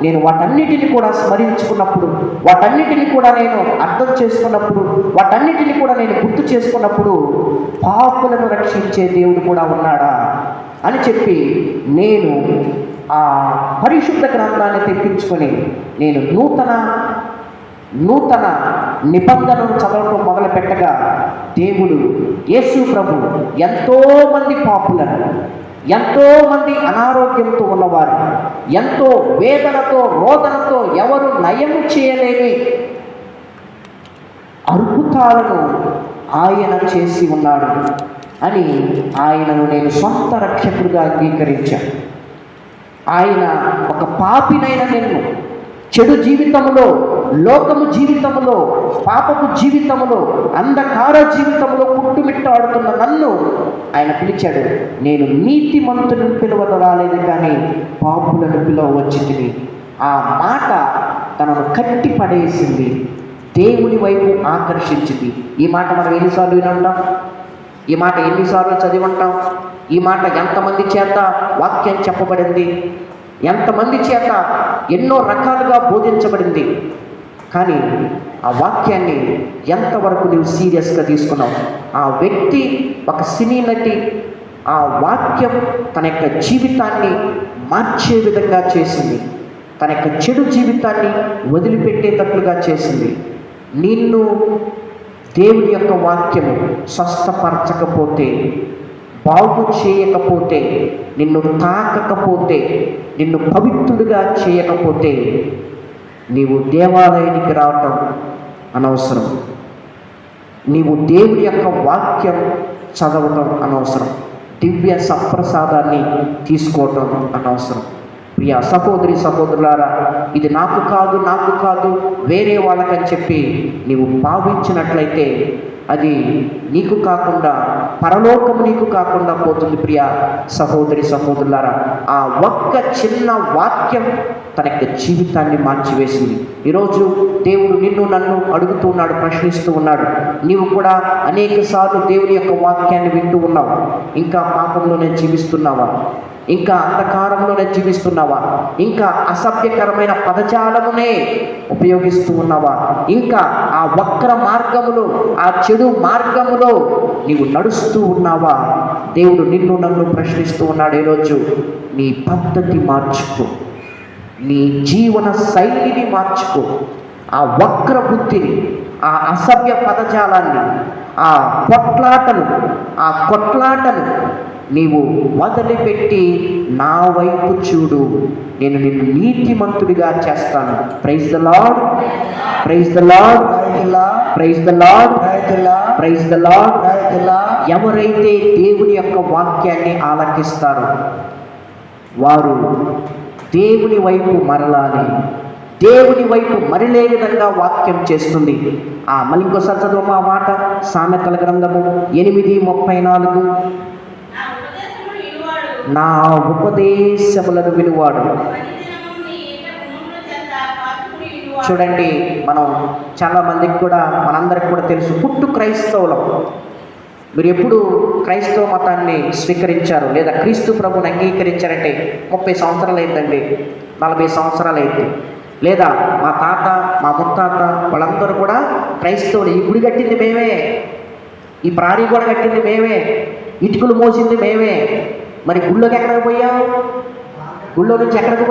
B: నేను వాటన్నిటిని కూడా స్మరించుకున్నప్పుడు, వాటన్నిటిని కూడా నేను అర్థం చేసుకున్నప్పుడు, వాటన్నిటిని కూడా నేను గుర్తు చేసుకున్నప్పుడు పాపులను రక్షించే దేవుడు కూడా ఉన్నాడా అని చెప్పి నేను ఆ పరిశుద్ధ గ్రంథాన్ని తెప్పించుకొని నేను నూతన నిబంధనను చదవడం మొదలుపెట్టగా దేవుడు యేసు ప్రభు ఎంతోమంది పాపులను, ఎంతోమంది అనారోగ్యంతో ఉన్నవారు, ఎంతో వేదనతో రోదనతో ఎవరు నయము చేయలేని అద్భుతాలను ఆయన చేసి ఉన్నాడు అని ఆయనను నేను సొంత రక్షకుడిగా అంగీకరించాను. ఆయన ఒక పాపినైన నిన్ను చెడు జీవితంలో, లోకము జీవితంలో, పాపపు జీవితంలో, అంధకార జీవితంలో పుట్టుమిట్టాడుతున్న నన్ను ఆయన పిలిచాడు. నేను నీతిమంతులను పిలువద రాలేదు కానీ పాపులను పిలవచ్చింది. ఆ మాట తనను కట్టి పడేసింది, దేవుని వైపు ఆకర్షించింది. ఈ మాట మనం ఎన్నిసార్లు విని ఉంటాం, ఈ మాట ఎన్నిసార్లు చదివి ఉంటాం, ఈ మాట ఎంతమంది చేత వాక్యం చెప్పబడింది, ఎంతమంది చేత ఎన్నో రకాలుగా బోధించబడింది. కానీ ఆ వాక్యాన్ని ఎంతవరకు నువ్వు సీరియస్గా తీసుకున్నావు? ఆ వ్యక్తి, ఒక సినీ నటి, ఆ వాక్యం తన యొక్క జీవితాన్ని మార్చే విధంగా చేసింది, తన యొక్క చెడు జీవితాన్ని వదిలిపెట్టేటట్లుగా చేసింది. నిన్ను దేవుని యొక్క వాక్యము స్వస్థపరచకపోతే, బాగు చేయకపోతే, నిన్ను తాకకపోతే, నిన్ను పవిత్రుడిగా చేయకపోతే నీవు దేవాలయానికి రావటం అనవసరం. నీవు దేవుని యొక్క వాక్యం చదవటం అనవసరం. దివ్య సప్రసాదాన్ని తీసుకోవటం అనవసరం. ప్రియ సహోదరి సహోదరులారా, ఇది నాకు కాదు వేరే వాళ్ళకని చెప్పి నీవు భావించినట్లయితే అది నీకు కాకుండా, పరలోకము నీకు కాకుండా పోతుంది. ప్రియ సహోదరి సహోదరులారా, ఆ ఒక్క చిన్న వాక్యం తన యొక్క జీవితాన్ని మార్చివేసింది. ఈరోజు దేవుడు నిన్ను నన్ను అడుగుతూ ఉన్నాడు, ప్రశ్నిస్తూ ఉన్నాడు. నీవు కూడా అనేక సార్లు దేవుని యొక్క వాక్యాన్ని వింటూ ఉన్నావు. ఇంకా పాపంలోనే జీవిస్తున్నావా? ఇంకా అంధకారంలోనే జీవిస్తున్నావా? ఇంకా అసభ్యకరమైన పదజాలమునే ఉపయోగిస్తూ ఉన్నావా? ఇంకా ఆ వక్ర మార్గములో, ఆ చెడు మార్గములో నీవు నడుస్తూ ఉన్నావా? దేవుడు నిన్ను నన్ను ప్రశ్నిస్తూ ఉన్నాడు. ఈరోజు నీ పద్ధతి మార్చుకో, నీ జీవన శైలిని మార్చుకో. ఆ వక్ర బుద్ధిని, ఆ అసభ్య పదజాలాన్ని, ఆ కొట్లాటను నీవు వదిలిపెట్టి నా వైపు చూడు, నేను నిన్ను నీతిమంతుడిగా చేస్తాను. Praise the lord, praise the lord, praise the lord, praise the Lord. ఎవరైతే దేవుని యొక్క వాక్యాన్ని ఆలకిస్తారో వారు దేవుని వైపు మరలాలి. దేవుని వైపు మరలే విధంగా వాక్యం చేస్తుంది. మళ్ళీ ఇంకోసారి చదువు ఆ మాట. సామెతల గ్రంథము 8:34. నా ఉపదేశములను వినువాడు. చూడండి, మనం చాలా మందికి కూడా, మనందరికి కూడా తెలుసు, పుట్టు క్రైస్తవులం. మీరు ఎప్పుడు క్రైస్తవ మతాన్ని స్వీకరించారు లేదా క్రీస్తు ప్రభుని అంగీకరించారంటే 30 సంవత్సరాలు అయిందండి, 40 సంవత్సరాలు అయింది. లేదా మా తాత, మా ముత్తాత వాళ్ళందరూ కూడా క్రైస్తవులు. ఈ గుడి కట్టింది మేమే, ఈ ప్రాణి కూడా కట్టింది మేమే, ఇటుకలు మోసింది మేమే. మరి గుళ్ళోకి ఎక్కడికి పోయావు? గుళ్ళో నుంచి ఎక్కడికి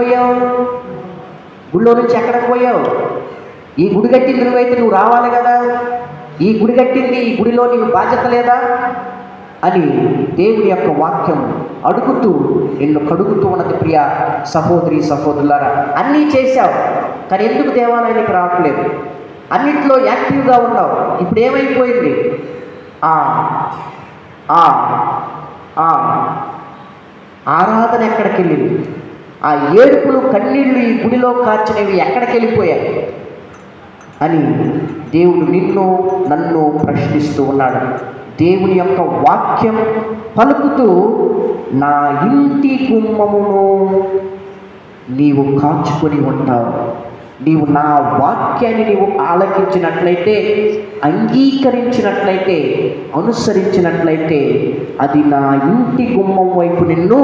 B: పోయావు? ఈ గుడి కట్టింది నువ్వైతే నువ్వు రావాలి కదా. ఈ గుడి కట్టింది, ఈ గుడిలో నీకు బాధ్యత లేదా అని దేవుని యొక్క వాక్యం అడుగుతూ నిన్ను కడుగుతూ ఉన్నది. ప్రియ సహోదరి సహోదరులారా, అన్నీ చేశావు కానీ ఎందుకు దేవాలయానికి రావట్లేదు? అన్నింటిలో యాక్టివ్గా ఉన్నావు. ఇప్పుడు ఏమైపోయింది? ఆరాధన ఎక్కడికి వెళ్ళింది? ఆ ఏడుపులు కన్నీళ్ళు ఈ గుడిలో కార్చినవి ఎక్కడికి వెళ్ళిపోయాయి అని దేవుడు నిన్ను నన్ను ప్రశ్నిస్తూ ఉన్నాడు. దేవుని యొక్క వాక్యం పలుకుతూ, నా ఇంటి గుమ్మమును నీవు కాచుకొని ఉంటావు. నీవు నా వాక్యాన్ని నీవు ఆలకించినట్లయితే, అంగీకరించినట్లయితే, అనుసరించినట్లయితే అది నా ఇంటి గుమ్మం వైపు నిన్ను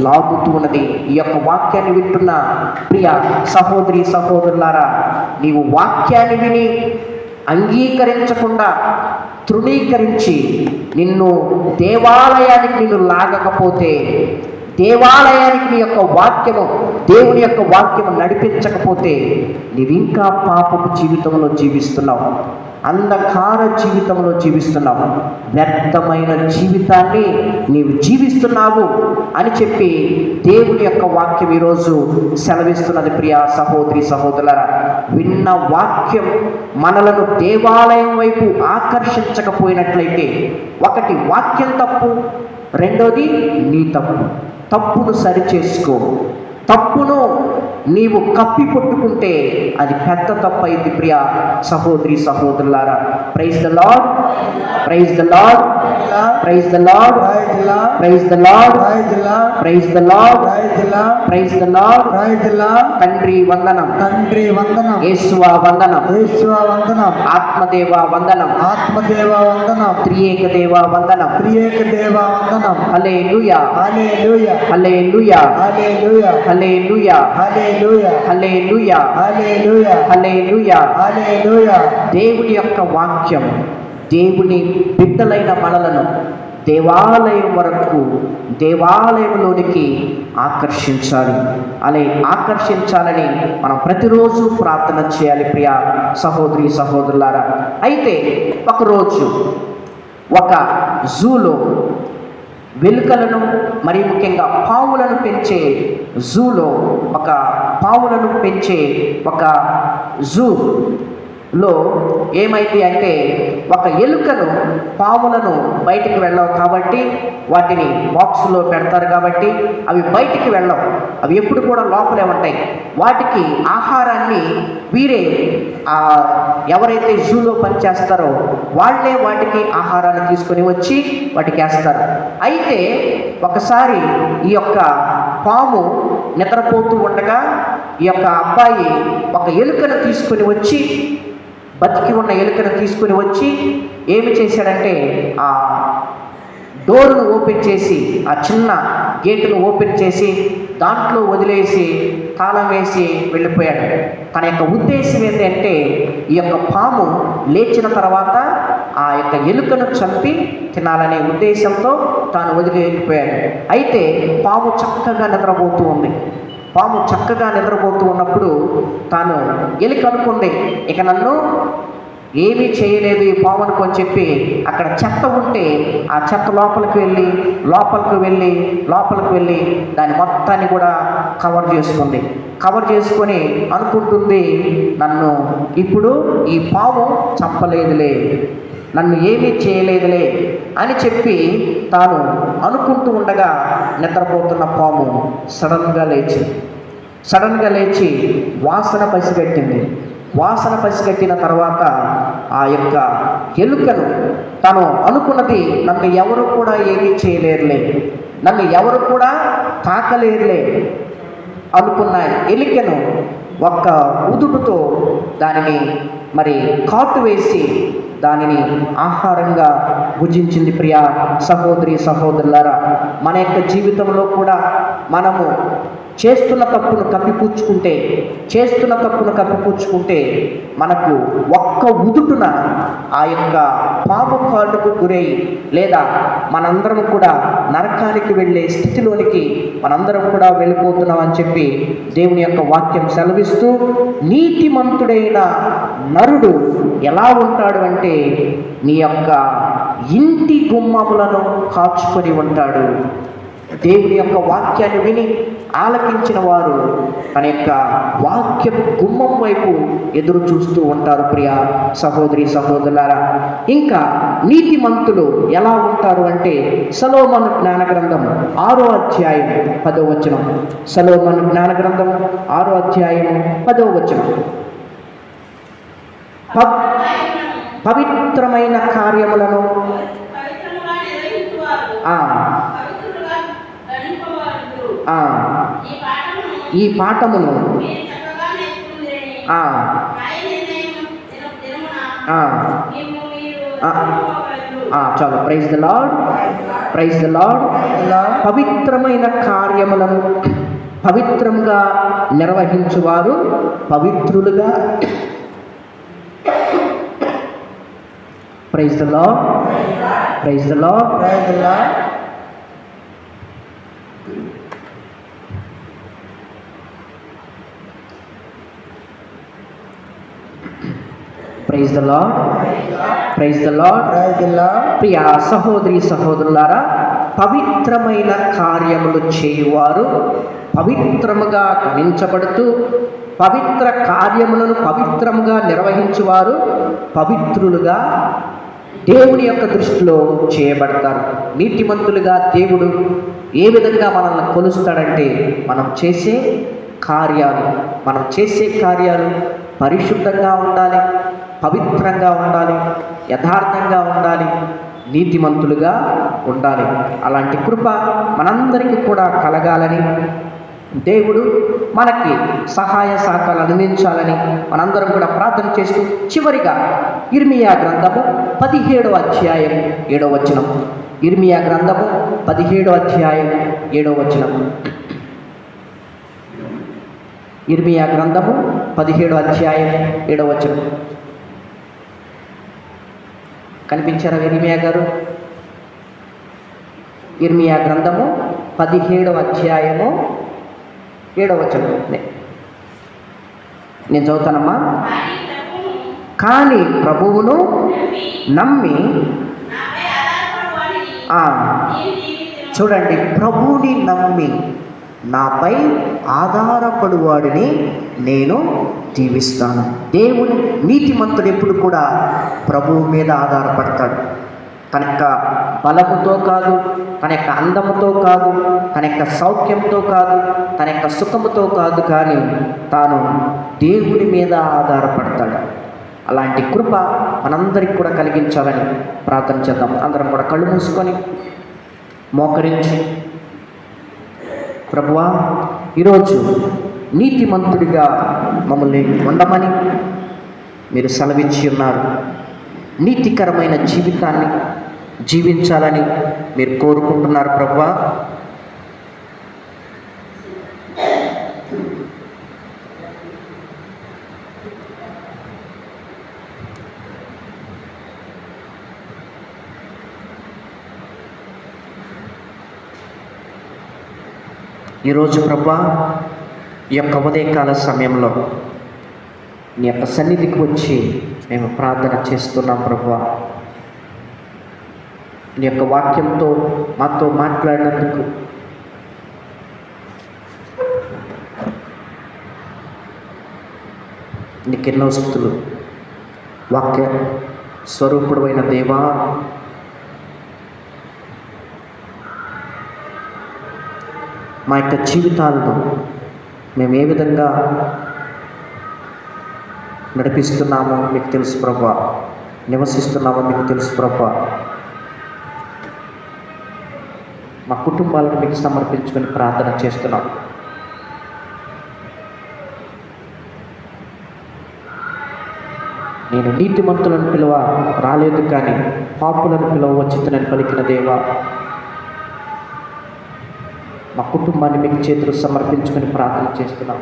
B: లాగుతూ ఉన్నది. ఈ యొక్క వాక్యాన్ని వింటున్న ప్రియ సహోదరి సహోదరులారా, నీవు వాక్యాన్ని విని అంగీకరించకుండా తృణీకరించి నిన్ను దేవాలయానికి నిన్ను లాగకపోతే, దేవాలయానికి నీ యొక్క వాక్యము, దేవుని యొక్క వాక్యము నడిపించకపోతే నీవు ఇంకా పాపపు జీవితంలో జీవిస్తున్నావు, అంధకార జీవితంలో జీవిస్తున్నావు, వ్యర్థమైన జీవితాన్ని నీవు జీవిస్తున్నావు అని చెప్పి దేవుని యొక్క వాక్యం ఈరోజు సెలవిస్తున్నది. ప్రియ సహోదరి సహోదరులారా, విన్న వాక్యం మనలను దేవాలయం వైపు ఆకర్షించకపోయినట్లయితే, ఒకటి వాక్యం తప్పు, రెండోది నీ తప్పు. తప్పును సరిచేసుకో. తప్పును నీవు కప్పి పట్టుకుంటే అది పెద్ద తప్పు అయింది. ప్రియ సహోదరి సహోదరులారా, praise the lord, praise the lord, praise the lord, praise the lord, praise the lord, praise the Lord. తండ్రి వందనం, తండ్రి వందనం, యేసువా వందనం, యేసువా వందనం, ఆత్మదేవ వందనం, ఆత్మదేవ వందనం, త్రియేక దేవ వందనం, త్రియేక దేవ వందనం. Hallelujah, hallelujah, hallelujah, hallelujah, hallelujah, hallelujah, hallelujah, hallelujah, hallelujah, హల్లెలూయా. దేవుని యొక్క వాక్యం దేవుని బిడ్డలైన మనలను దేవాలయం వరకు, దేవాలయంలోనికి ఆకర్షించాలి. అలా ఆకర్షించాలని మనం ప్రతిరోజు ప్రార్థన చేయాలి ప్రియ సహోదరి సహోదరులారా. అయితే ఒకరోజు ఒక జూలో వెలుకలను, మరి ముఖ్యంగా పావులను పెంచే జూలో, ఒక పావులను పెంచే ఒక జూలో ఏమైంది అంటే, ఒక ఎలుకను, పావులను బయటికి వెళ్ళవు కాబట్టి వాటిని బాక్సులో పెడతారు కాబట్టి అవి బయటికి వెళ్ళవు, అవి ఎప్పుడు కూడా లోపలే ఉంటాయి. వాటికి ఆహారాన్ని వీరే ఎవరైతే జూలో పనిచేస్తారో వాళ్ళే వాటికి ఆహారాన్ని తీసుకొని వచ్చి వాటికి వేస్తారు. అయితే ఒకసారి ఈ యొక్క పాము నిద్రపోతూ ఉండగా ఈ యొక్క అబ్బాయి ఒక ఎలుకను తీసుకొని వచ్చి, బతికి ఉన్న ఎలుకను తీసుకుని వచ్చి ఏమి చేశాడంటే, ఆ డోరును ఓపెన్ చేసి, ఆ చిన్న గేటును ఓపెన్ చేసి దాంట్లో వదిలేసి తాళం వేసి వెళ్ళిపోయాడు. తన యొక్క ఉద్దేశం ఏంటంటే, ఈ యొక్క పాము లేచిన తర్వాత ఆ యొక్క ఎలుకను చంపి తినాలనే ఉద్దేశంతో తాను వదిలి వెళ్ళిపోయాడు. అయితే పాము చక్కగా నిద్రపోతూ ఉంది. పాము చక్కగా నిద్రపోతూ ఉన్నప్పుడు తాను ఎలుక అనుకుంది, ఇక నన్ను ఏమీ చేయలేదు ఈ పాము అనుకొని చెప్పి అక్కడ చెత్త ఉంటే ఆ చెత్త లోపలికి వెళ్ళి దాని మొత్తాన్ని కూడా కవర్ చేసుకొని అనుకుంటుంది, నన్ను ఇప్పుడు ఈ పాము చంపలేదులే, నన్ను ఏమీ చేయలేదులే అని చెప్పి తాను అనుకుంటూ ఉండగా నిద్రపోతున్న పాము సడన్గా లేచి వాసన పసిగట్టిన తర్వాత ఆ యొక్క ఎలుకను, తను అనుకున్నది, నన్ను ఎవరు కూడా ఏమీ చేయలేరులే, నన్ను ఎవరు కూడా తాకలేరులే అనుకున్న ఎలుకను ఒక్క ఉదుటుతో దానిని మరి కాటు వేసి దానిని ఆహారంగా భుజించింది. ప్రియ సహోదరి సహోదరులారా, మన యొక్క జీవితంలో కూడా మనము చేస్తున్న తప్పును కప్పిపుచ్చుకుంటే మనకు ఒక్క ఉదుటున ఆ యొక్క పాము కాటుకు గురై, లేదా మనందరం కూడా నరకానికి వెళ్ళే స్థితిలోనికి మనందరం కూడా వెళ్ళిపోతున్నాం అని చెప్పి దేవుని యొక్క వాక్యం సెలవిస్తూ, నీతిమంతుడైన నరుడు ఎలా ఉంటాడు అంటే, నీ యొక్క ఇంటి గుమ్మములను కాచుకొని ఉంటాడు. దేవుని యొక్క వాక్యాన్ని విని ఆలకించిన వారు తన యొక్క వాక్యపు గుమ్మం వైపు ఎదురు చూస్తూ ఉంటారు. ప్రియ సహోదరి సహోదరులారా, ఇంకా నీతిమంతులు ఎలా ఉంటారు అంటే, సొలొమోను జ్ఞాన గ్రంథం 6వ అధ్యాయం 10వ వచనం. సొలొమోను జ్ఞాన గ్రంథం 6వ అధ్యాయం 10వ వచనం. పవిత్రమైన కార్యములను ఈ పాఠమును చాలు. Praise the lord. పవిత్రమైన కార్యములను పవిత్రంగా నిర్వహించువారు పవిత్రులుగా. Praise the lord. Praise the lord. ప్రియ సహోదరి సహోదరులారా, పవిత్రమైన కార్యములు చేయువారు పవిత్రముగా గణించబడుతూ, పవిత్ర కార్యములను పవిత్రముగా నిర్వహించువారు పవిత్రులుగా దేవుని యొక్క దృష్టిలో చేయబడతారు. నీతిమంతులుగా దేవుడు ఏ విధంగా మనల్ని కొలుస్తాడంటే, మనం చేసే కార్యాలు పరిశుద్ధంగా ఉండాలి, పవిత్రంగా ఉండాలి, యథార్థంగా ఉండాలి, నీతిమంతులుగా ఉండాలి. అలాంటి కృప మనందరికీ కూడా కలగాలని దేవుడు మనకి సహాయ సహకారాలు అందించాలని మనందరం కూడా ప్రార్థన చేస్తూ, చివరిగా ఇర్మియా గ్రంథము 17వ అధ్యాయం 7వ వచనం. ఇర్మియా గ్రంథము 17వ అధ్యాయం 7వ వచనం. ఇర్మియా గ్రంథము 17వ అధ్యాయం 7వ వచనం. కనిపించారా ఇర్మియా గారు? ఇర్మియా గ్రంథము 17వ అధ్యాయము 7వ వచనం. నేను చదువుతానమ్మా. కానీ ప్రభువును నమ్మి చూడండి, ప్రభువుని నమ్మి నాపై ఆధారపడువాడిని నేను దీవిస్తాను. దేవుని నీతిమంతుడు ఎప్పుడు కూడా ప్రభువు మీద ఆధారపడతాడు. తన యొక్క బలముతో కాదు, తన యొక్క అందముతో కాదు, తన యొక్క సౌఖ్యంతో కాదు, తన యొక్క సుఖముతో కాదు, కానీ తాను దేవుడి మీద ఆధారపడతాడు. అలాంటి కృప మనందరికి కూడా కలిగించాలని ప్రార్థన చేద్దాం. అందరం కూడా కళ్ళు మూసుకొని మోకరించి, ప్రభువా, ఈరోజు నీతిమంతుడిగా మమ్మల్ని ఉండమని మీరు సెలవిచ్చి ఉన్నారు. నీతికరమైన జీవితాన్ని జీవించాలని మీరు కోరుకుంటున్నారు ప్రభువా. ఈరోజు ప్రభువా, ఈ యొక్క ఉదయకాల సమయంలో నీ యొక్క సన్నిధికి వచ్చి మేము ప్రార్థన చేస్తున్నాం ప్రభువా. నీ యొక్క వాక్యంతో మాతో మాట్లాడినందుకు నీకెన్నో స్తుతులు. వాక్య స్వరూపుడైన దేవా, మా యొక్క జీవితాలను మేము ఏ విధంగా నడిపిస్తున్నామో మీకు తెలుసు ప్రభువా, నివసిస్తున్నామో మీకు తెలుసు ప్రభువా. మా కుటుంబాలను మీకు సమర్పించుకొని ప్రార్థన చేస్తున్నాం. నేను నీతిమంతులను పిలువ రాలేదు, కానీ పాపులను పిలువ వచ్చిందని పలికిన దేవా, మా కుటుంబాన్ని మీకు చేతులు సమర్పించుకొని ప్రార్థన చేస్తున్నాం.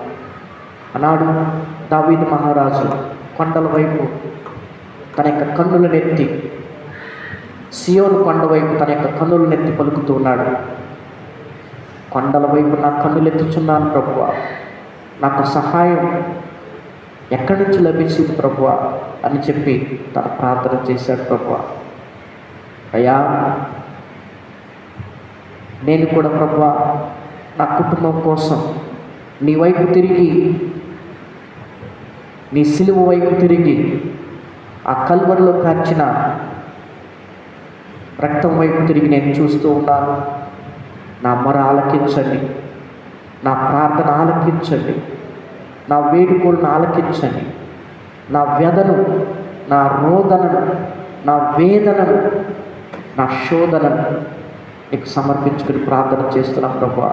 B: ఆనాడు దావీదు మహారాజు కొండల వైపు తన యొక్క కన్నులనెత్తి, సియోను కొండ వైపు తన యొక్క కన్నులనెత్తి పలుకుతూ ఉన్నాడు. కొండల వైపు నా కన్నులెత్తుచున్నాను ప్రభువా, నాకు సహాయం ఎక్కడి నుంచి లభించింది ప్రభువా అని చెప్పి తన ప్రార్థన చేశాడు ప్రభువా. అయ్యా, నేను కూడా ప్రభువా నా కుటుంబం కోసం నీ వైపు తిరిగి, నీ సిలువ వైపు తిరిగి, ఆ కల్వరిలో కార్చిన రక్తం వైపు తిరిగి నేను చూస్తూ ఉన్నాను. నా మొర ఆలకించండి, నా ప్రార్థన ఆలకించండి, నా వేడుకోలను ఆలకించండి. నా వ్యధను, నా రోదనను, నా వేదనను, నా శోధనను నీకు సమర్పించుకుని ప్రార్థన చేస్తున్నా ప్రభువా.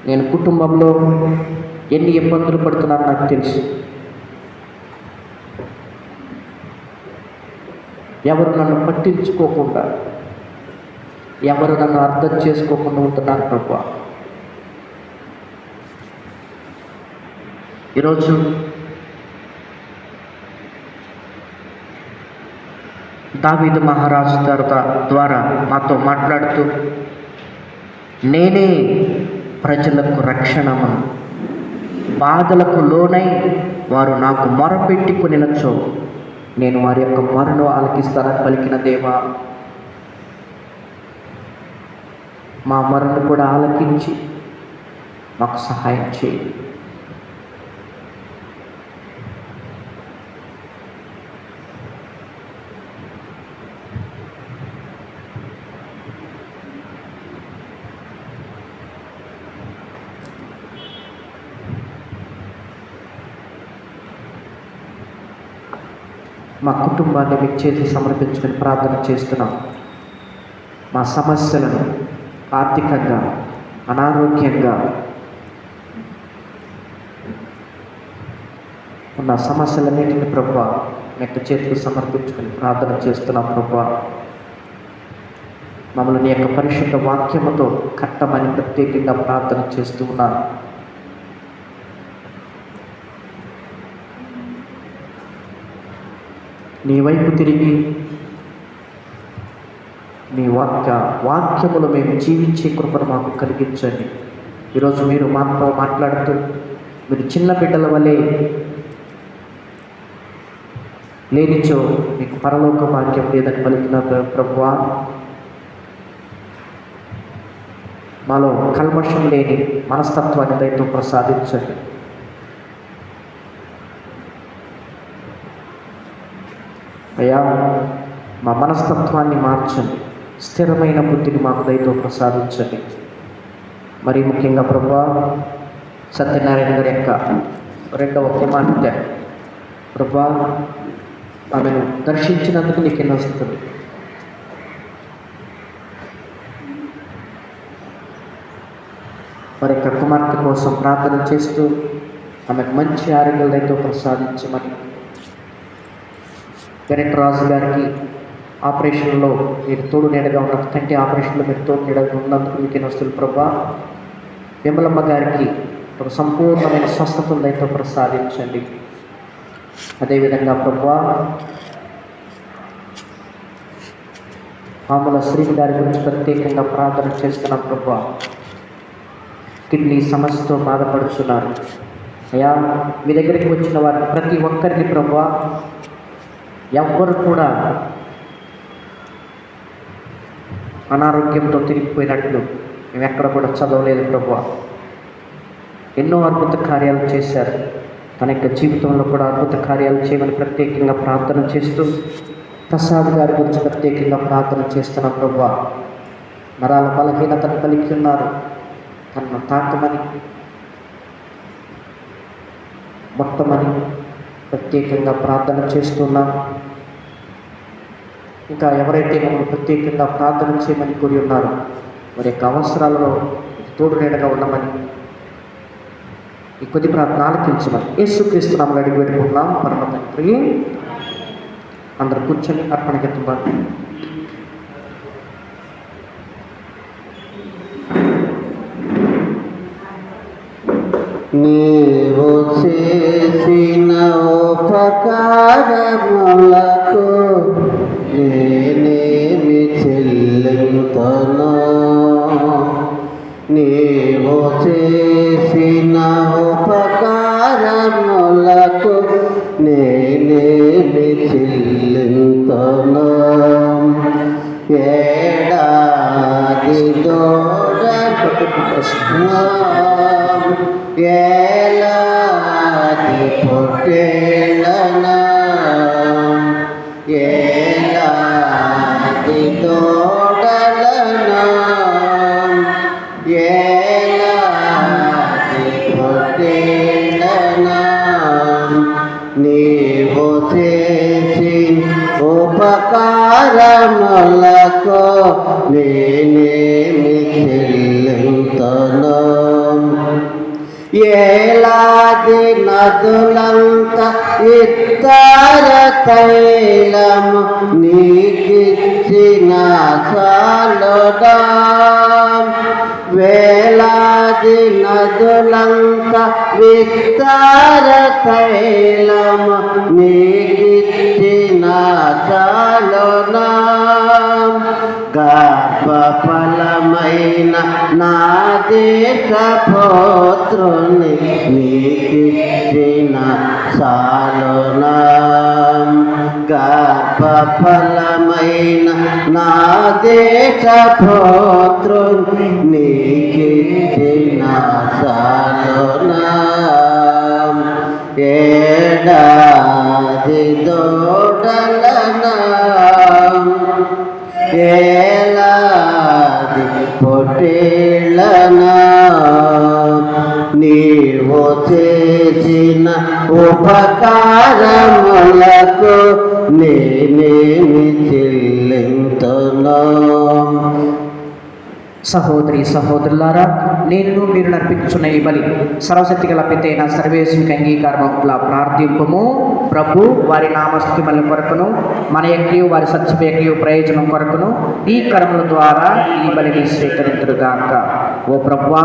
B: నేను కుటుంబంలో ఎన్ని ఇబ్బందులు పడుతున్నాను నాకు తెలుసు. ఎవరు నన్ను పట్టించుకోకుండా, ఎవరు నన్ను అర్థం చేసుకోకుండా ఉంటున్నారు ప్రభువా. ఈరోజు దావీదు మహారాజు ద్వారా మాతో మాట్లాడుతూ, నేనే ప్రజలకు రక్షణము, బాధలకు లోనై వారు నాకు మొరపెట్టుకొనినచో నేను వారి యొక్క మొరను ఆలకిస్తానని పలికిన దేవా, మా మొరను కూడా ఆలకించి మాకు సహాయం చేయి. మా కుటుంబాన్ని మీకు చేసి సమర్పించుకొని ప్రార్థన చేస్తున్నాం. మా సమస్యలను, ఆర్థికంగా, అనారోగ్యంగా ఉన్న సమస్యలన్నింటినీ ప్రభువా మీకు చేతులు సమర్పించుకొని ప్రార్థన చేస్తున్నాం ప్రభువా. మమ్మల్ని నీ యొక్క పరిశుద్ధ వాక్యముతో కట్టమని ప్రత్యేకంగా ప్రార్థన చేస్తూ ఉన్నాను. నీ వైపు తిరిగి మీ వాక్యములు మేము జీవించే కృపను మాకు కలిగించండి. ఈరోజు మీరు మాతో మాట్లాడుతూ మీరు చిన్న బిడ్డల వలె లేనిచో మీకు పరలోక వాక్యం లేదని పలికిన ప్రభువా, మాలో కల్మషం లేని మనస్తత్వాన్ని దయతో ప్రసాదించండి. అయ్యా, మా మనస్తత్వాన్ని మార్చండి, స్థిరమైన బుద్ధిని మాకు దయతో ప్రసాదించండి. మరి ముఖ్యంగా ప్రభువా, సత్యనారాయణ గారి యొక్క రెండవ కుమార్తె ప్రభువా, ఆమెను దర్శించినందుకు నీకు ఎన్నో వస్తుంది. మరి యొక్క కుమార్తె కోసం ప్రార్థన చేస్తూ ఆమెకు మంచి ఆరోగ్యాలతో ప్రసాదించమని, వెంకట రాజు గారికి ఆపరేషన్లో మీరు తోడు నీడగా ఉన్న కంటి ఆపరేషన్లో మీరు తోడు నీడగా ఉన్నందుకు మీకు ఎన్నో వస్తుంది ప్రభా. విమలమ్మ గారికి ఒక సంపూర్ణమైన స్వస్థతను దయతో ప్రసాదించండి. అదేవిధంగా ప్రభువా, ఆమెల శ్రీని గారి గురించి ప్రత్యేకంగా ప్రార్థన చేస్తున్న ప్రభువా, కిడ్నీ సమస్యతో బాధపడుతున్నారు. అయ్యా, మీ దగ్గరికి వచ్చిన వారిని ప్రతి ఒక్కరిని ప్రభువా, ఎవ్వరు కూడా అనారోగ్యంతో తిరిగిపోయినట్లు మేము ఎక్కడ కూడా చదవలేదు ప్రభువా. ఎన్నో అద్భుత కార్యాలు చేశారు. తన యొక్క జీవితంలో కూడా అద్భుత కార్యాలు చేయమని ప్రత్యేకంగా ప్రార్థన చేస్తూ ప్రసాద్ గారి గురించి ప్రత్యేకంగా ప్రార్థన చేస్తున్నాం ప్రభువా. నరాల బలహీనతను కలిగి ఉన్నారు, తనను తాకమని మొట్టమని ప్రత్యేకంగా ప్రార్థన చేస్తున్నాం. ఇంకా ఎవరైతే మమ్మల్ని ప్రత్యేకంగా ప్రార్థన చేయమని కోరి ఉన్నారో వారి యొక్క అవసరాలలో తోడు నీడగా ఉండమని ఈ కొద్ది ప్రార్థన ఆలకించమని యేసుక్రీస్తు నామములో అడిగి పెట్టుకుంటున్నాం పరమ తండ్రి. అందరూ కూర్చొని అర్పణ గీతం
A: నీవు చేసిన ఉపకారములకు నేనేమి చెల్లింతును? నీవు చేసిన ఉపకారములకు నేనేమి చెల్లింతును? ఏడాది ఏలాది పొట్టేళ్ళనా, ఏలాది దూడలనా, ఏలాది పొట్టేళ్ళనా, నీవు చేసి ఉపకారములకు నేనేమి చెల్లింతును? ఏలాది నదులంత ఇత్తర తైలము నీకిచ్చిన చాలుదా? వేలాది నదులంత విత్తర తైలము నీకిచ్చిన చాలునా? గర్భఫలమైన నా దేశపుత్రుని నీకిచ్చిన చాలునా? గర్భఫలమైన నా దేశపుత్రుని నీకిచ్చిన చాలునా? ఏడాది దూడలనా, ఏలాది పొట్టేళ్ళనా, నీవు చేసిన ఉపకారములకు నేనేమి చెల్లింతును?
B: సహోదరి సహోదరులారా, నేను మీరు నర్పించున్న ఈ బలి సర్వశక్తి గల పితైన సర్వేశ్వరునికి అంగీకారములా ప్రార్థింపము. ప్రభు వారి నామస్థిమల కొరకును మన యొక్కయు వారి సత్యపు యొక్కయు ప్రయోజనం కొరకును ఈ కర్మల ద్వారా ఈ బలిని స్వీకరించుగాక. ఓ ప్రభువా,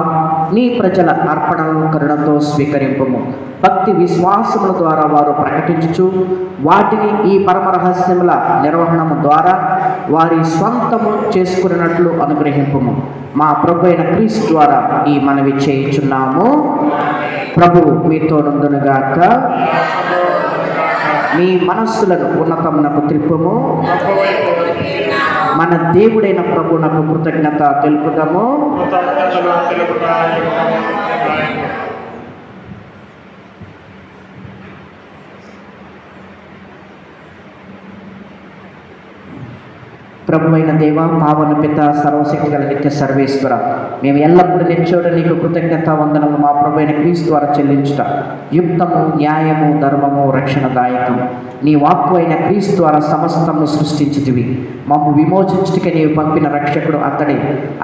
B: నీ ప్రజల అర్పణలను కరుణతో స్వీకరింపము. భక్తి విశ్వాసముల ద్వారా వారు ప్రకటించుచు వాటిని ఈ పరమ రహస్యముల నిర్వహణము ద్వారా వారి స్వంతము చేసుకున్నట్లు అనుగ్రహింపము. మా ప్రభు అయిన క్రీస్తు ద్వారా ఈ మనవి చేయుచున్నాము. ప్రభువు మీతో నుండునుగాక. మీ మనస్సులను ఉన్నతమునకు త్రిప్పుము. మన దేవుడైన ప్రభువునకు కృతజ్ఞత తెలుపుదాము. ప్రభు అయిన దేవ, పావన పిత, సర్వశక్తి గల నిత్య సర్వేశ్వర, మేము ఎల్లప్పుడూ నిచ్చోడ నీకు కృతజ్ఞత వందనము మా ప్రభు అయిన క్రీస్తు ద్వారా చెల్లించుట యుక్తము, న్యాయము, ధర్మము, రక్షణదాయకము. నీ వాక్కు అయిన క్రీస్తు ద్వారా సమస్తము సృష్టించితివి. మమ్ము విమోచించుటకే నీవు పంపిన రక్షకుడు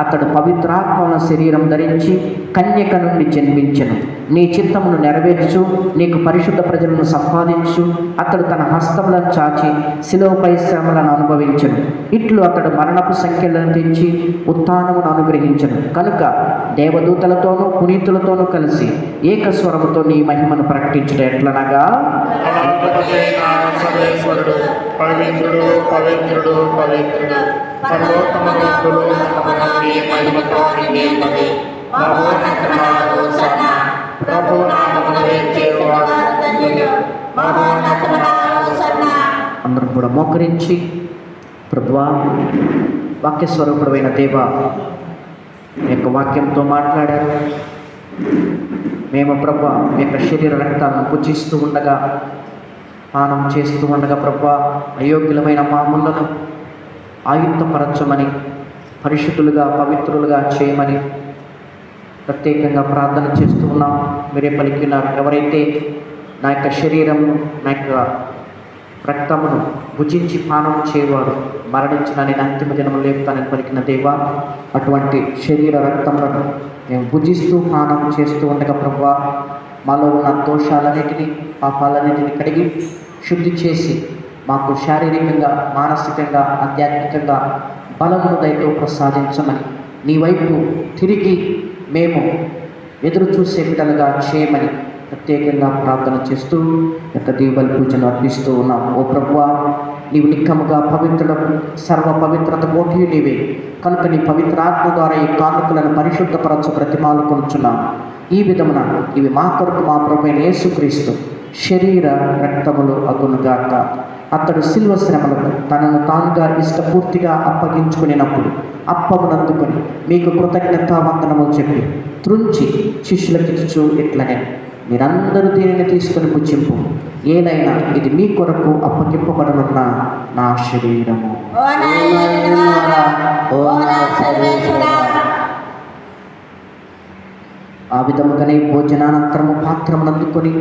B: అతడు పవిత్రాత్మల శరీరం ధరించి కన్యక నుండి జన్మించెను. నీ చిత్తమును నెరవేర్చు, నీకు పరిశుద్ధ ప్రజలను సంపాదించు. అతడు తన హస్తములను చాచి శిలువపై శ్రమలను అనుభవించెను. ఇట్లు అతడు మరణపు సంఖ్యలను తెంచి ఉత్థానమును అనుగ్రహించెను. కనుక దేవదూతలతోనూ పునీతులతోనూ కలిసి ఏకస్వరముతో నీ మహిమను ప్రకటించుట ఎట్లనగా,
E: సర్వేశ్వరుడు పవిత్రుడు పవిత్రుడు పవిత్రుడు సర్వోత్తముడు మహిమతో నిండినది. మహోన్నతముడు సన్న ప్రభు నామమున వేచేవాడు ధన్యుడు. మహోన్నతముడు సన్న.
B: అందరం కూడా మోకరించి, ప్రభువా, వాక్య స్వరూపుడైన దేవ, మీ యొక్క వాక్యంతో మాట్లాడారు. మేము ప్రభువా మీ యొక్క శరీర రక్తాలను పూజిస్తూ ఉండగా, పానం చేస్తూ ఉండగా ప్రభువా, అయోగ్యులమైన మామూలను ఆయుక్తపరచమని, పరిశుద్ధులుగా పవిత్రులుగా చేయమని ప్రత్యేకంగా ప్రార్థన చేస్తూ ఉన్నాం. మీరే పలికినారు, ఎవరైతే నా యొక్క శరీరము నా యొక్క రక్తమును భుజించి పానం చేయవాడు మరణించిన నేను అంతిమ దినము లేపుతానని పలికిన దేవా, అటువంటి శరీర రక్తములను మేము భుజిస్తూ పానం చేస్తూ ఉండగా ప్రభువా, మాలో ఉన్న దోషాలన్నిటినీ పాపాలన్నిటినీ కడిగి శుద్ధి చేసి మాకు శారీరకంగా, మానసికంగా, ఆధ్యాత్మికంగా బలమును దయతో ప్రసాదించమని, నీ వైపు తిరిగి మేము ఎదురు చూసే బిడ్డలుగా చేయమని ప్రత్యేకంగా ప్రార్థన చేస్తూ యొక్క దీవెన పూజను అర్పిస్తూ ఉన్నాం. ఓ ప్రభువా, నీవు నిక్కముగా పవిత్రుడు, సర్వ పవిత్రత కోటి నీవే. కనుక నీ పవిత్రాత్మ ద్వారా ఈ కానుకలను పరిశుద్ధపరచు ప్రతిమాలు కొనుచున్నాం. ఈ విధమున ఇవి మా కొరకు మా ప్రభు అయిన యేసుక్రీస్తు శరీర రక్తములు అగునుగాక. అతడు శిల్వ శ్రమలకు తనను తానుగా ఇష్టపూర్తిగా అప్పగించుకునేటప్పుడు అప్పమునందుకొని మీకు కృతజ్ఞత వందనములు చెప్పి త్రుంచి శిష్యులకిచ్చు ఇట్లనే, మీరందరూ దీనిని తీసుకొని పుచ్చింపు, ఏదైనా ఇది మీ కొరకు అప్పగింపబడనున్న నా శరీరము. ఆ విధముగానే భోజనానంతరము పాత్రమును అందుకొని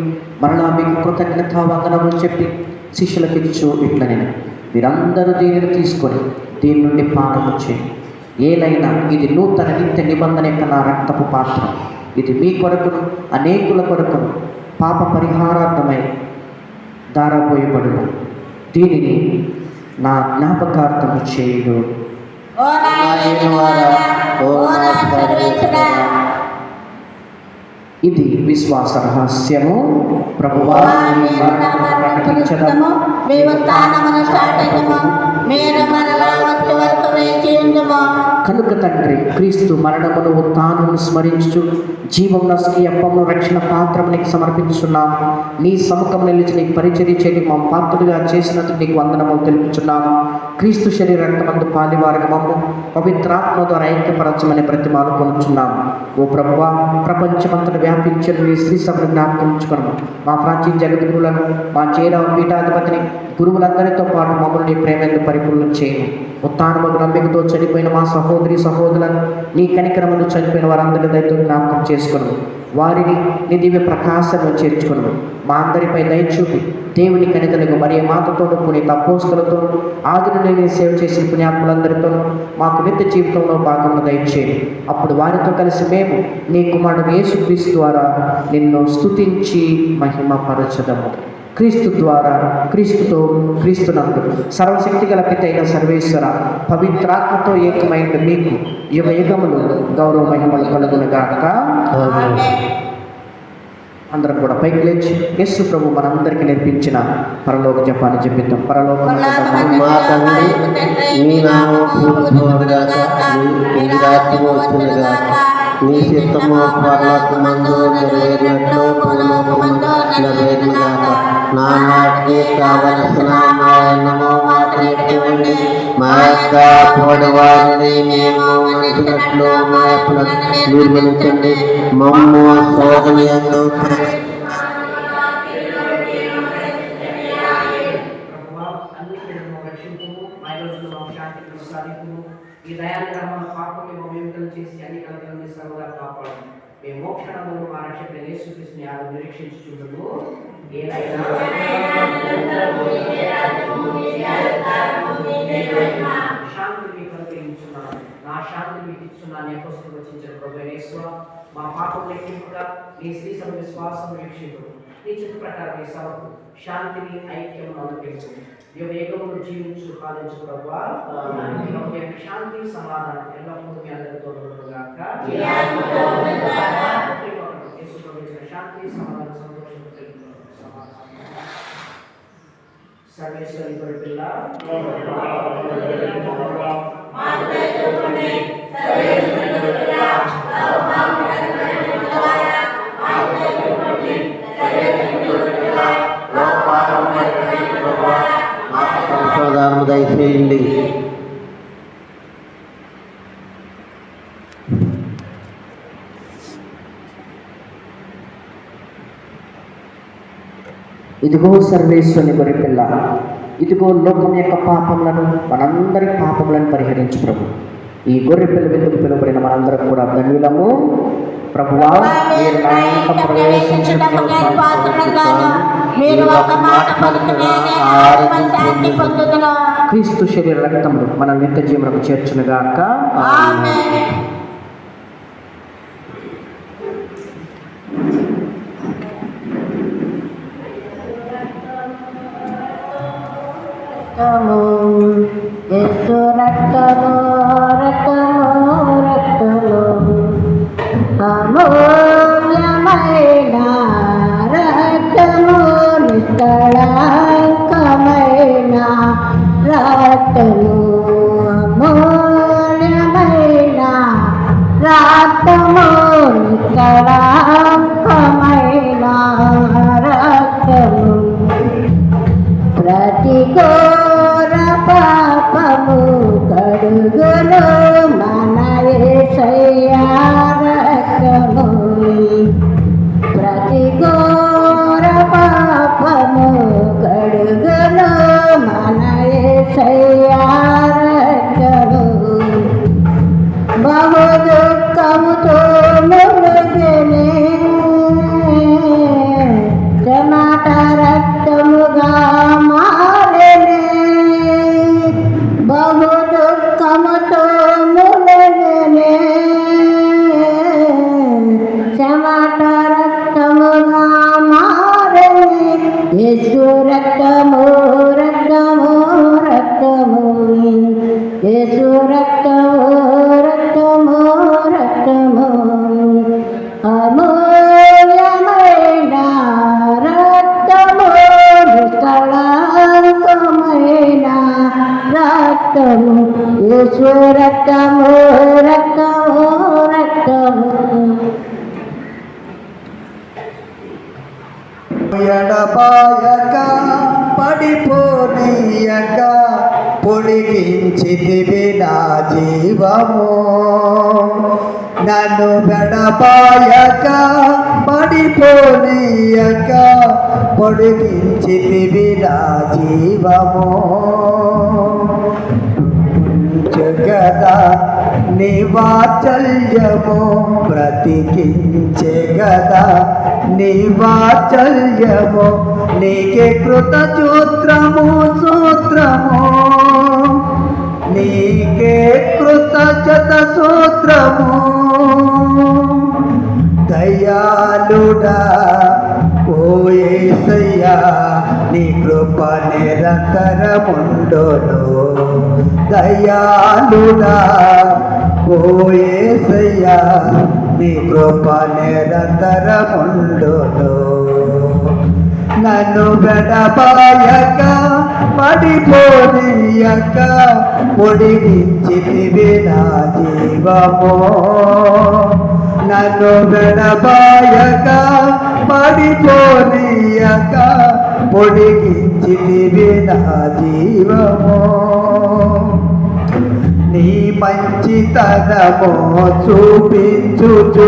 B: మరలా మీకు కృతజ్ఞత వందనములు చెప్పి శిష్యులకిచ్చు ఇట్లనే, మీరందరూ దీనిని తీసుకొని దీని నుండి పానము చేయి. ఏలైనా ఇది నూతన నిత్య నిబంధన యొక్క నా రక్తపు పాత్ర. ఇది మీ కొరకును అనేకుల కొరకును పాప పరిహారార్థమై దారపోయబడును. దీనిని నా జ్ఞాపకార్థము చేయుడు. ఇది విశ్వాస రహస్యము. ప్రభువా, ప్రకటించదము, కనుక తండ్రి, క్రీస్తు మరణమును ఉత్థానమును స్మరించు జీవం నస్కి అప్పమును రక్షణ పాత్రము నీకు సమర్పించున్నాము. నీ సముఖం నిలిచి నీకు పరిచర్య చేయని మా పాత్రుడిగా చేసినందుకు నీకు వందనములు తెలుపుచున్నాము. క్రీస్తు శరీర రక్తమందు పాలివారిగా మమ్ము పవిత్రాత్మ ద్వారా ఐక్యపరచమని ప్రతిమాలు కొనుచున్నాము. ఓ ప్రభువా, ప్రపంచమంతటా వ్యాపించిన నీ శ్రీ సభను జ్ఞాపకించుకున్నాము. మా ప్రాచీన జగద్గురులను, మా చేరావ పీఠాధిపతిని, గురువులందరితో పాటు మమ్మల్ని ప్రేమను పరిపూర్ణం చేయము. ఉత్థానముకు నమ్మికతో చనిపోయిన మా సహోదరి సహోదరులను, నీ కనికరమును చనిపోయిన వారందరి దయతో జ్ఞాపకం చేసుకును. వారిని నీ దివ్య ప్రకాశంలో చేర్చుకును. మా అందరిపై దయచూపి దేవుని కనితలకు మరియ మాతతోనూ పునీత అపోస్తలతోనూ ఆదిని నేను సేవ చేసిన పుణ్యాత్ములందరితోనూ మాకు నిత్య జీవితంలో భాగంలో దయచేయండి. అప్పుడు వారితో కలిసి మేము నీ కుమారుడు యేసుక్రీస్తు ద్వారా నిన్ను స్తుతించి మహిమపరచదము. క్రీస్తు ద్వారా, క్రీస్తుతో, క్రీస్తునందు సర్వశక్తి గల పిత అయిన సర్వేశ్వర పవిత్రాత్మతో ఏకమైన మీకు యుగ యుగములు గౌరవ మహిమలు కలుగునుగాక. అందరం కూడా పైకి లేచి యేసు ప్రభు మనందరికీ నేర్పించిన పరలోక జపాన్ని చెప్పిద్దాం. పరలోక
A: మా తండ్రి, మీ నామం పూజించబడుగాక, మీ రాజ్యం వచ్చునుగాక, నీ చిత్తము పరలోకమందు నెరవేరినట్లు భూలోకమందు నెరవేరునుగాక. నానాటికి కావలసిన మా అన్నము మాకు నేర్పివ్వండి. మా యొక్క పొడవారిని మేము మన్నించినట్లు మా యొక్క నిర్మలించండి. మమ్ము శోధనయందు
B: ఈ దయాగ్రహం పాపని మమ్మల్ని చేసి అన్ని కలతలని సర్వదా కాపాడు. మేము మోక్షణములు మా రక్షకుడు యేసుక్రీస్తుని ఆరు నిరీక్షించుచున్నాము. శాంతి మీకు అనుగ్రహించున్నాను, నా శాంతి మీకు ఇచ్చున్నాను. అపోస్తలుడు వచించిన ప్రభువైన యేసువా, మా పాపం లెక్కింపుగా నీ శ్రీ సభ విశ్వాసం వీక్షించు. నీ చిత్త ప్రకారం ఈ సభకు శాంతిని, ఐక్యం అనుగ్రహించు. యుగ యుగములు జీవించు పాలించు ప్రభువా. శాంతి సమాధానం ఎల్లప్పుడూ మీ అందరితో ఉండుగాక. యేసు ప్రభు ఇచ్చిన శాంతి సమాధానం సంతోషం సర్వేశ్వరి పిల్ల
A: ప్రసాదాలను దయచేయండి.
B: ఇదిగో సర్వేశ్వరుని గొర్రెపిల్ల, ఇదిగో లోకం యొక్క పాపములను, మనందరి పాపములను పరిహరించు ప్రభు. ఈ గొర్రెపిల్ల వెతుకు పిలువబడిన మనందరం కూడా ధన్యులము. ప్రభువా, మీరు నా ఇంట క్రీస్తు శరీర రక్తములు మన నిత్య జీవనకు చేర్చునుగాక.
D: యేసు రక్తము రక్తము రక్తము అమూల్యమైన రక్తము, నిష్కళంకమైన రక్తము, అమూల్యమైన రక్తము, నిష్కళంకమైన రక్తము, ప్రతి ఘోర పాపము కడుగును మన యేసయ్యా రక్తము, ప్రతి ఘోర పాపము కడుగును మన యేసయ్యా రక్తము. బహు దుఃఖముతో మునిగినే చెమట రక్తముగా మారెనే, బహు దుఃఖముతో మునిగినే చెమట రక్తముగా మారెనే. యేసు రక్తము రక్తము రక్తము, యేసు రక్తము రక్తము రక్తము, అమూల్యమైన రక్తము, నిష్కళంకమైన రక్తము, యేసు రక్తము రక్తము రక్తము.
F: ఎడబాయక పడిపోనీయక పొడిగించితివి నా జీవము, నన్ను ఎడబాయక పడిపోనీయక పొడిగించితివి నా జీవము. జగదా నీ వాత్సల్యము బ్రతికించే గదా, నీ వాత్సల్యము నీకే కృత సూత్రము సూత్రము, నీకే కృతజ్ఞత సూత్రము. దయాళుడా ఓ యేసయ్యా నిరంతరముండును. దయాళుడా ఓ యేసయ్యా, నీ కృప నిరంతరముండును. నన్ను వెడబాయక పడిపోనీయక పొడిగించితివి నా జీవమో. నన్ను వెడబాయక పడిపోనీయక పొడిగించితివి నా జీవమో. నీ మంచితనమో చూపించుచు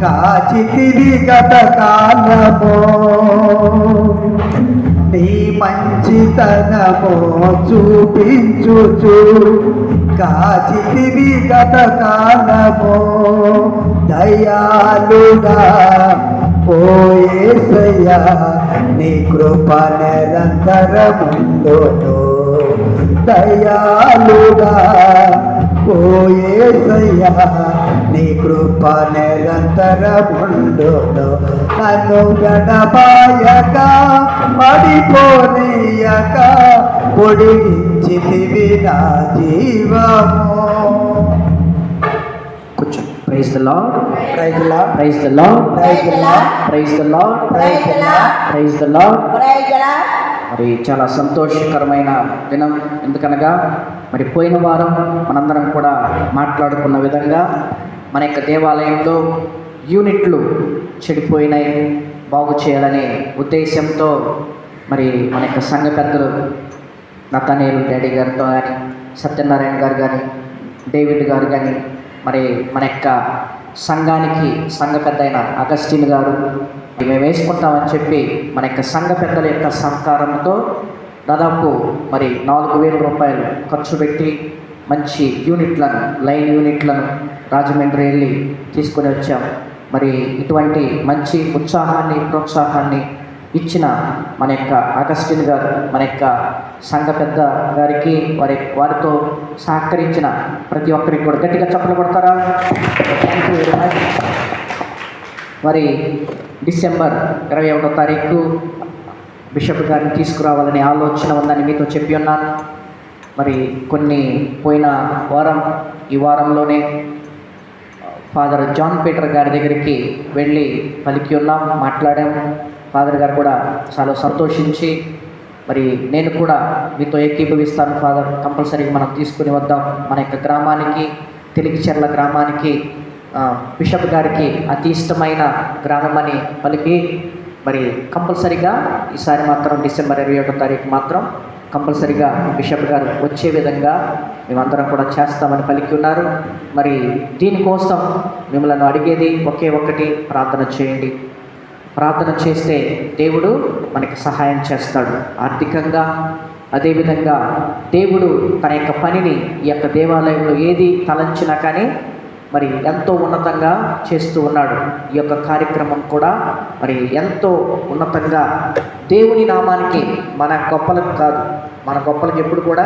F: కాచితివి గత కాలమో. నీ మంచితనమో చూపించుచు కాచితివి గత కాలమో. దయాళుడా ఓ యేసయ్యా, నీ కృప నిరంతరముండును. దయాళుడా ఓ యేసయ్యా, నీ కృప నిరంతరముండును. నన్ను గడబాయక పడిపోనీయక పొడిగించితివి నా జీవము.
B: కూర్చో. Praise the lord,
F: praise the lord,
B: praise the lord,
F: praise the lord,
B: praise the lord,
F: praise the lord.
B: Praise the Lord. మరి చాలా సంతోషకరమైన దినం. ఎందుకనగా మరి పోయిన వారం మనందరం కూడా మాట్లాడుకున్న విధంగా మన యొక్క దేవాలయంలో యూనిట్లు చెడిపోయినాయి, బాగు చేయాలనే ఉద్దేశంతో మరి మన యొక్క సంఘ పెద్దలు నతనేలు డాడీ గారితో కానీ, సత్యనారాయణ గారు కానీ, డేవిడ్ గారు కానీ, మరి మన యొక్క సంఘానికి సంఘ పెద్ద అయిన అగస్టిన్ గారు మేము వేసుకుంటామని చెప్పి మన యొక్క సంఘ పెద్దల యొక్క సహకారంతో దాదాపు మరి 4,000 రూపాయలు ఖర్చు పెట్టి మంచి యూనిట్లను, లైన్ యూనిట్లను రాజమండ్రి వెళ్ళి తీసుకొని వచ్చాం. మరి ఇటువంటి మంచి ఉత్సాహాన్ని, ప్రోత్సాహాన్ని ఇచ్చిన మన యొక్క అగస్టిన్ గారు, మన యొక్క సంఘ పెద్ద గారికి, వారితో సహకరించిన ప్రతి ఒక్కరికి కూడా గట్టిగా చప్పట్లు కొడతారా? Thank you very much. మరి డిసెంబర్ 21వ తారీఖు బిషప్ గారిని తీసుకురావాలనే ఆలోచన ఉందని మీతో చెప్పి ఉన్నాను. మరి కొన్ని పోయిన వారం, ఈ వారంలోనే ఫాదర్ జాన్ పీటర్ గారి దగ్గరికి వెళ్ళి పలికి ఉన్నాం, మాట్లాడాము. ఫాదర్ గారు కూడా చాలా సంతోషించి మరి నేను కూడా మీతో ఏకీభవిస్తాను ఫాదర్, కంపల్సరీగా మనం తీసుకుని వద్దాం మన యొక్క గ్రామానికి, తెలిగిచెర్ల గ్రామానికి, బిషప్ గారికి అతి ఇష్టమైన గ్రామం అని పలికి మరి కంపల్సరీగా ఈసారి మాత్రం డిసెంబర్ 21వ తారీఖు మాత్రం కంపల్సరీగా బిషప్ గారు వచ్చే విధంగా మేమందరం కూడా చేస్తామని పలికి ఉన్నారు. మరి దీనికోసం మిమ్మల్ని అడిగేది ఒకే ఒక్కటి, ప్రార్థన చేయండి. ప్రార్థన చేస్తే దేవుడు మనకి సహాయం చేస్తాడు ఆర్థికంగా. అదేవిధంగా దేవుడు తన యొక్క పనిని ఈ యొక్క దేవాలయంలో ఏది తలంచినా కానీ మరి ఎంతో ఉన్నతంగా చేస్తూ ఉన్నాడు. ఈ యొక్క కార్యక్రమం కూడా మరి ఎంతో ఉన్నతంగా దేవుని నామానికి, మన గొప్పలకు కాదు, మన గొప్పలకు ఎప్పుడు కూడా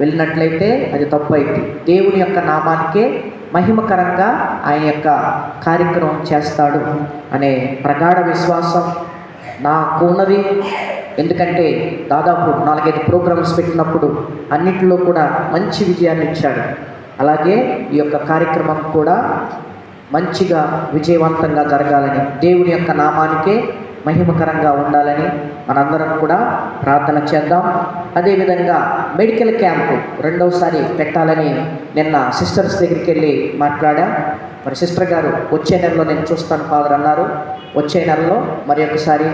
B: వెళ్ళినట్లయితే అది తప్పు అయింది. దేవుని యొక్క నామానికే మహిమకరంగా ఆయన యొక్క కార్యక్రమం చేస్తాడు అనే ప్రగాఢ విశ్వాసం నాకు ఉన్నది. ఎందుకంటే దాదాపు 4-5 ప్రోగ్రామ్స్ పెట్టినప్పుడు అన్నింటిలో కూడా మంచి విజయాన్ని ఇచ్చాడు. అలాగే ఈ యొక్క కార్యక్రమం కూడా మంచిగా విజయవంతంగా జరగాలని, దేవుని యొక్క నామానికే మహిమకరంగా ఉండాలని మనందరం కూడా ప్రార్థన చేద్దాం. అదేవిధంగా మెడికల్ క్యాంపు 2వసారి పెట్టాలని నిన్న సిస్టర్స్ దగ్గరికి వెళ్ళి మాట్లాడాం. మరి సిస్టర్ గారు వచ్చే నెలలో నేను చూస్తాను ఫాదర్ అన్నారు. వచ్చే నెలలో మరి ఒకసారి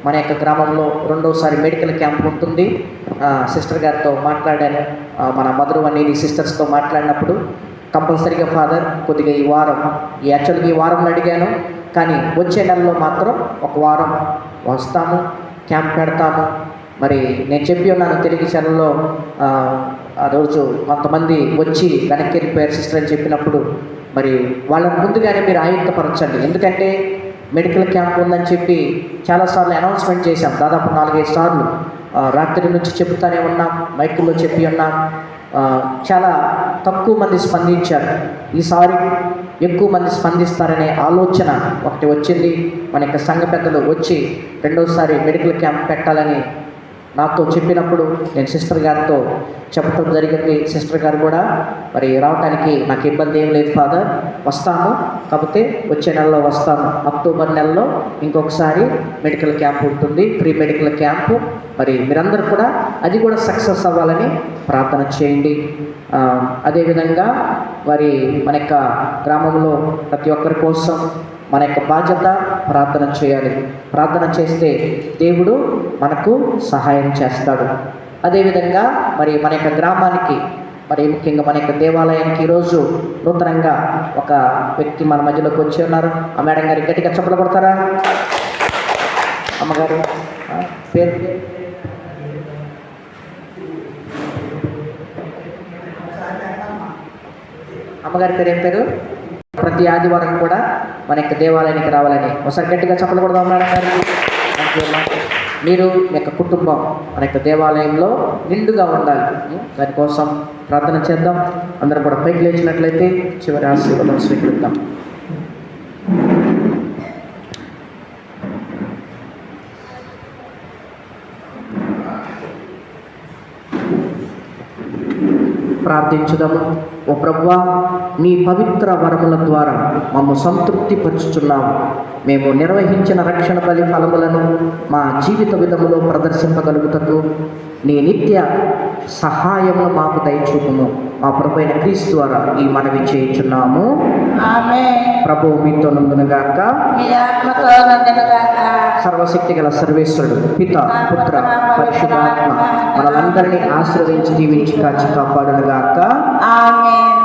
B: మన యొక్క గ్రామంలో 2వసారి మెడికల్ క్యాంప్ ఉంటుంది. సిస్టర్ గారితో మాట్లాడాను. మన మధురవన్నీ సిస్టర్స్తో మాట్లాడినప్పుడు కంపల్సరీగా ఫాదర్ కొద్దిగా యాక్చువల్గా ఈ వారంలో అడిగాను, కానీ వచ్చే నెలలో మాత్రం ఒక వారం వస్తాము, క్యాంప్ పెడతాము. మరి నేను చెప్పి ఉన్నాను తెలిగిచెర్లలో ఆ రోజు కొంతమంది వచ్చి వెనక్కి వెళ్ళిపోయారు సిస్టర్ అని చెప్పినప్పుడు మరి వాళ్ళని ముందుగానే మీరు ఆయుక్తపరచండి. ఎందుకంటే మెడికల్ క్యాంప్ ఉందని చెప్పి చాలాసార్లు అనౌన్స్మెంట్ చేశాం, దాదాపు 4-5 సార్లు రాత్రి నుంచి చెప్తానే ఉన్నాం, మైకుల్లో చెప్పి ఉన్నాం. చాలా తక్కువ మంది స్పందించారు. ఈసారి ఎక్కువ మంది స్పందిస్తారనే ఆలోచన ఒకటి వచ్చింది. మన యొక్క సంఘ పెద్దలు వచ్చి 2వసారి మెడికల్ క్యాంప్ పెట్టాలని నాతో చెప్పినప్పుడు నేను సిస్టర్ గారితో చెప్పడం జరిగింది. సిస్టర్ గారు కూడా మరి రావడానికి నాకు ఇబ్బంది ఏం లేదు ఫాదర్, వస్తాను, కాకపోతే వచ్చే నెలలో వస్తాను. అక్టోబర్ నెలలో ఇంకొకసారి మెడికల్ క్యాంప్ ఉంటుంది, ప్రీ మెడికల్ క్యాంపు. మరి మీరందరూ కూడా అది కూడా సక్సెస్ అవ్వాలని ప్రార్థన చేయండి. అదేవిధంగా మరి మన యొక్క గ్రామంలో ప్రతి ఒక్కరి కోసం మన యొక్క బాధ్యత ప్రార్థన చేయాలి. ప్రార్థన చేస్తే దేవుడు మనకు సహాయం చేస్తాడు. అదేవిధంగా మరి మన యొక్క గ్రామానికి, మరి ముఖ్యంగా మన యొక్క దేవాలయానికి ఈరోజు నూతనంగా ఒక వ్యక్తి మన మధ్యలోకి వచ్చి ఉన్నారు. ఆ మేడం గారికి గట్టిగా చప్పట్లు కొడతారా? అమ్మగారు పేరు అమ్మగారి పేరు ఏం పేరు? ప్రతి ఆదివారం కూడా మన యొక్క దేవాలయానికి రావాలని ఒకసారి గట్టిగా చప్పట్లు కొడదాం మేడం గారికి. మీరు మీ యొక్క కుటుంబం మన యొక్క దేవాలయంలో నిండుగా ఉండాలి. దానికోసం ప్రార్థన చేద్దాం. అందరం కూడా పైకి లేచినట్లయితే చివరి ఆశీర్వాదం స్వీకరిద్దాం. ప్రార్థించుదాము. ఓ ప్రభువా, నీ పవిత్ర వరముల ద్వారా మమ్ము సంతృప్తి పరుచుచున్నాము. మేము నిర్వహించిన రక్షణ బలి ఫలములను మా జీవిత విధములో ప్రదర్శింపగలుగుటకు నీ నిత్య సహాయమును మాకు దయచూపుము. మా ప్రభువైన క్రీస్తు ద్వారా ఈ మనవి చేయుచున్నాము. ప్రభువు మీతో నందునుగాక. సర్వశక్తి గల సర్వేశ్వరుడు పిత, పుత్ర, పరిశుద్ధాత్మ మనలందరినీ ఆశీర్వదించి దీవించి కాచి కాపాడునుగాక.
D: ఆమేన్.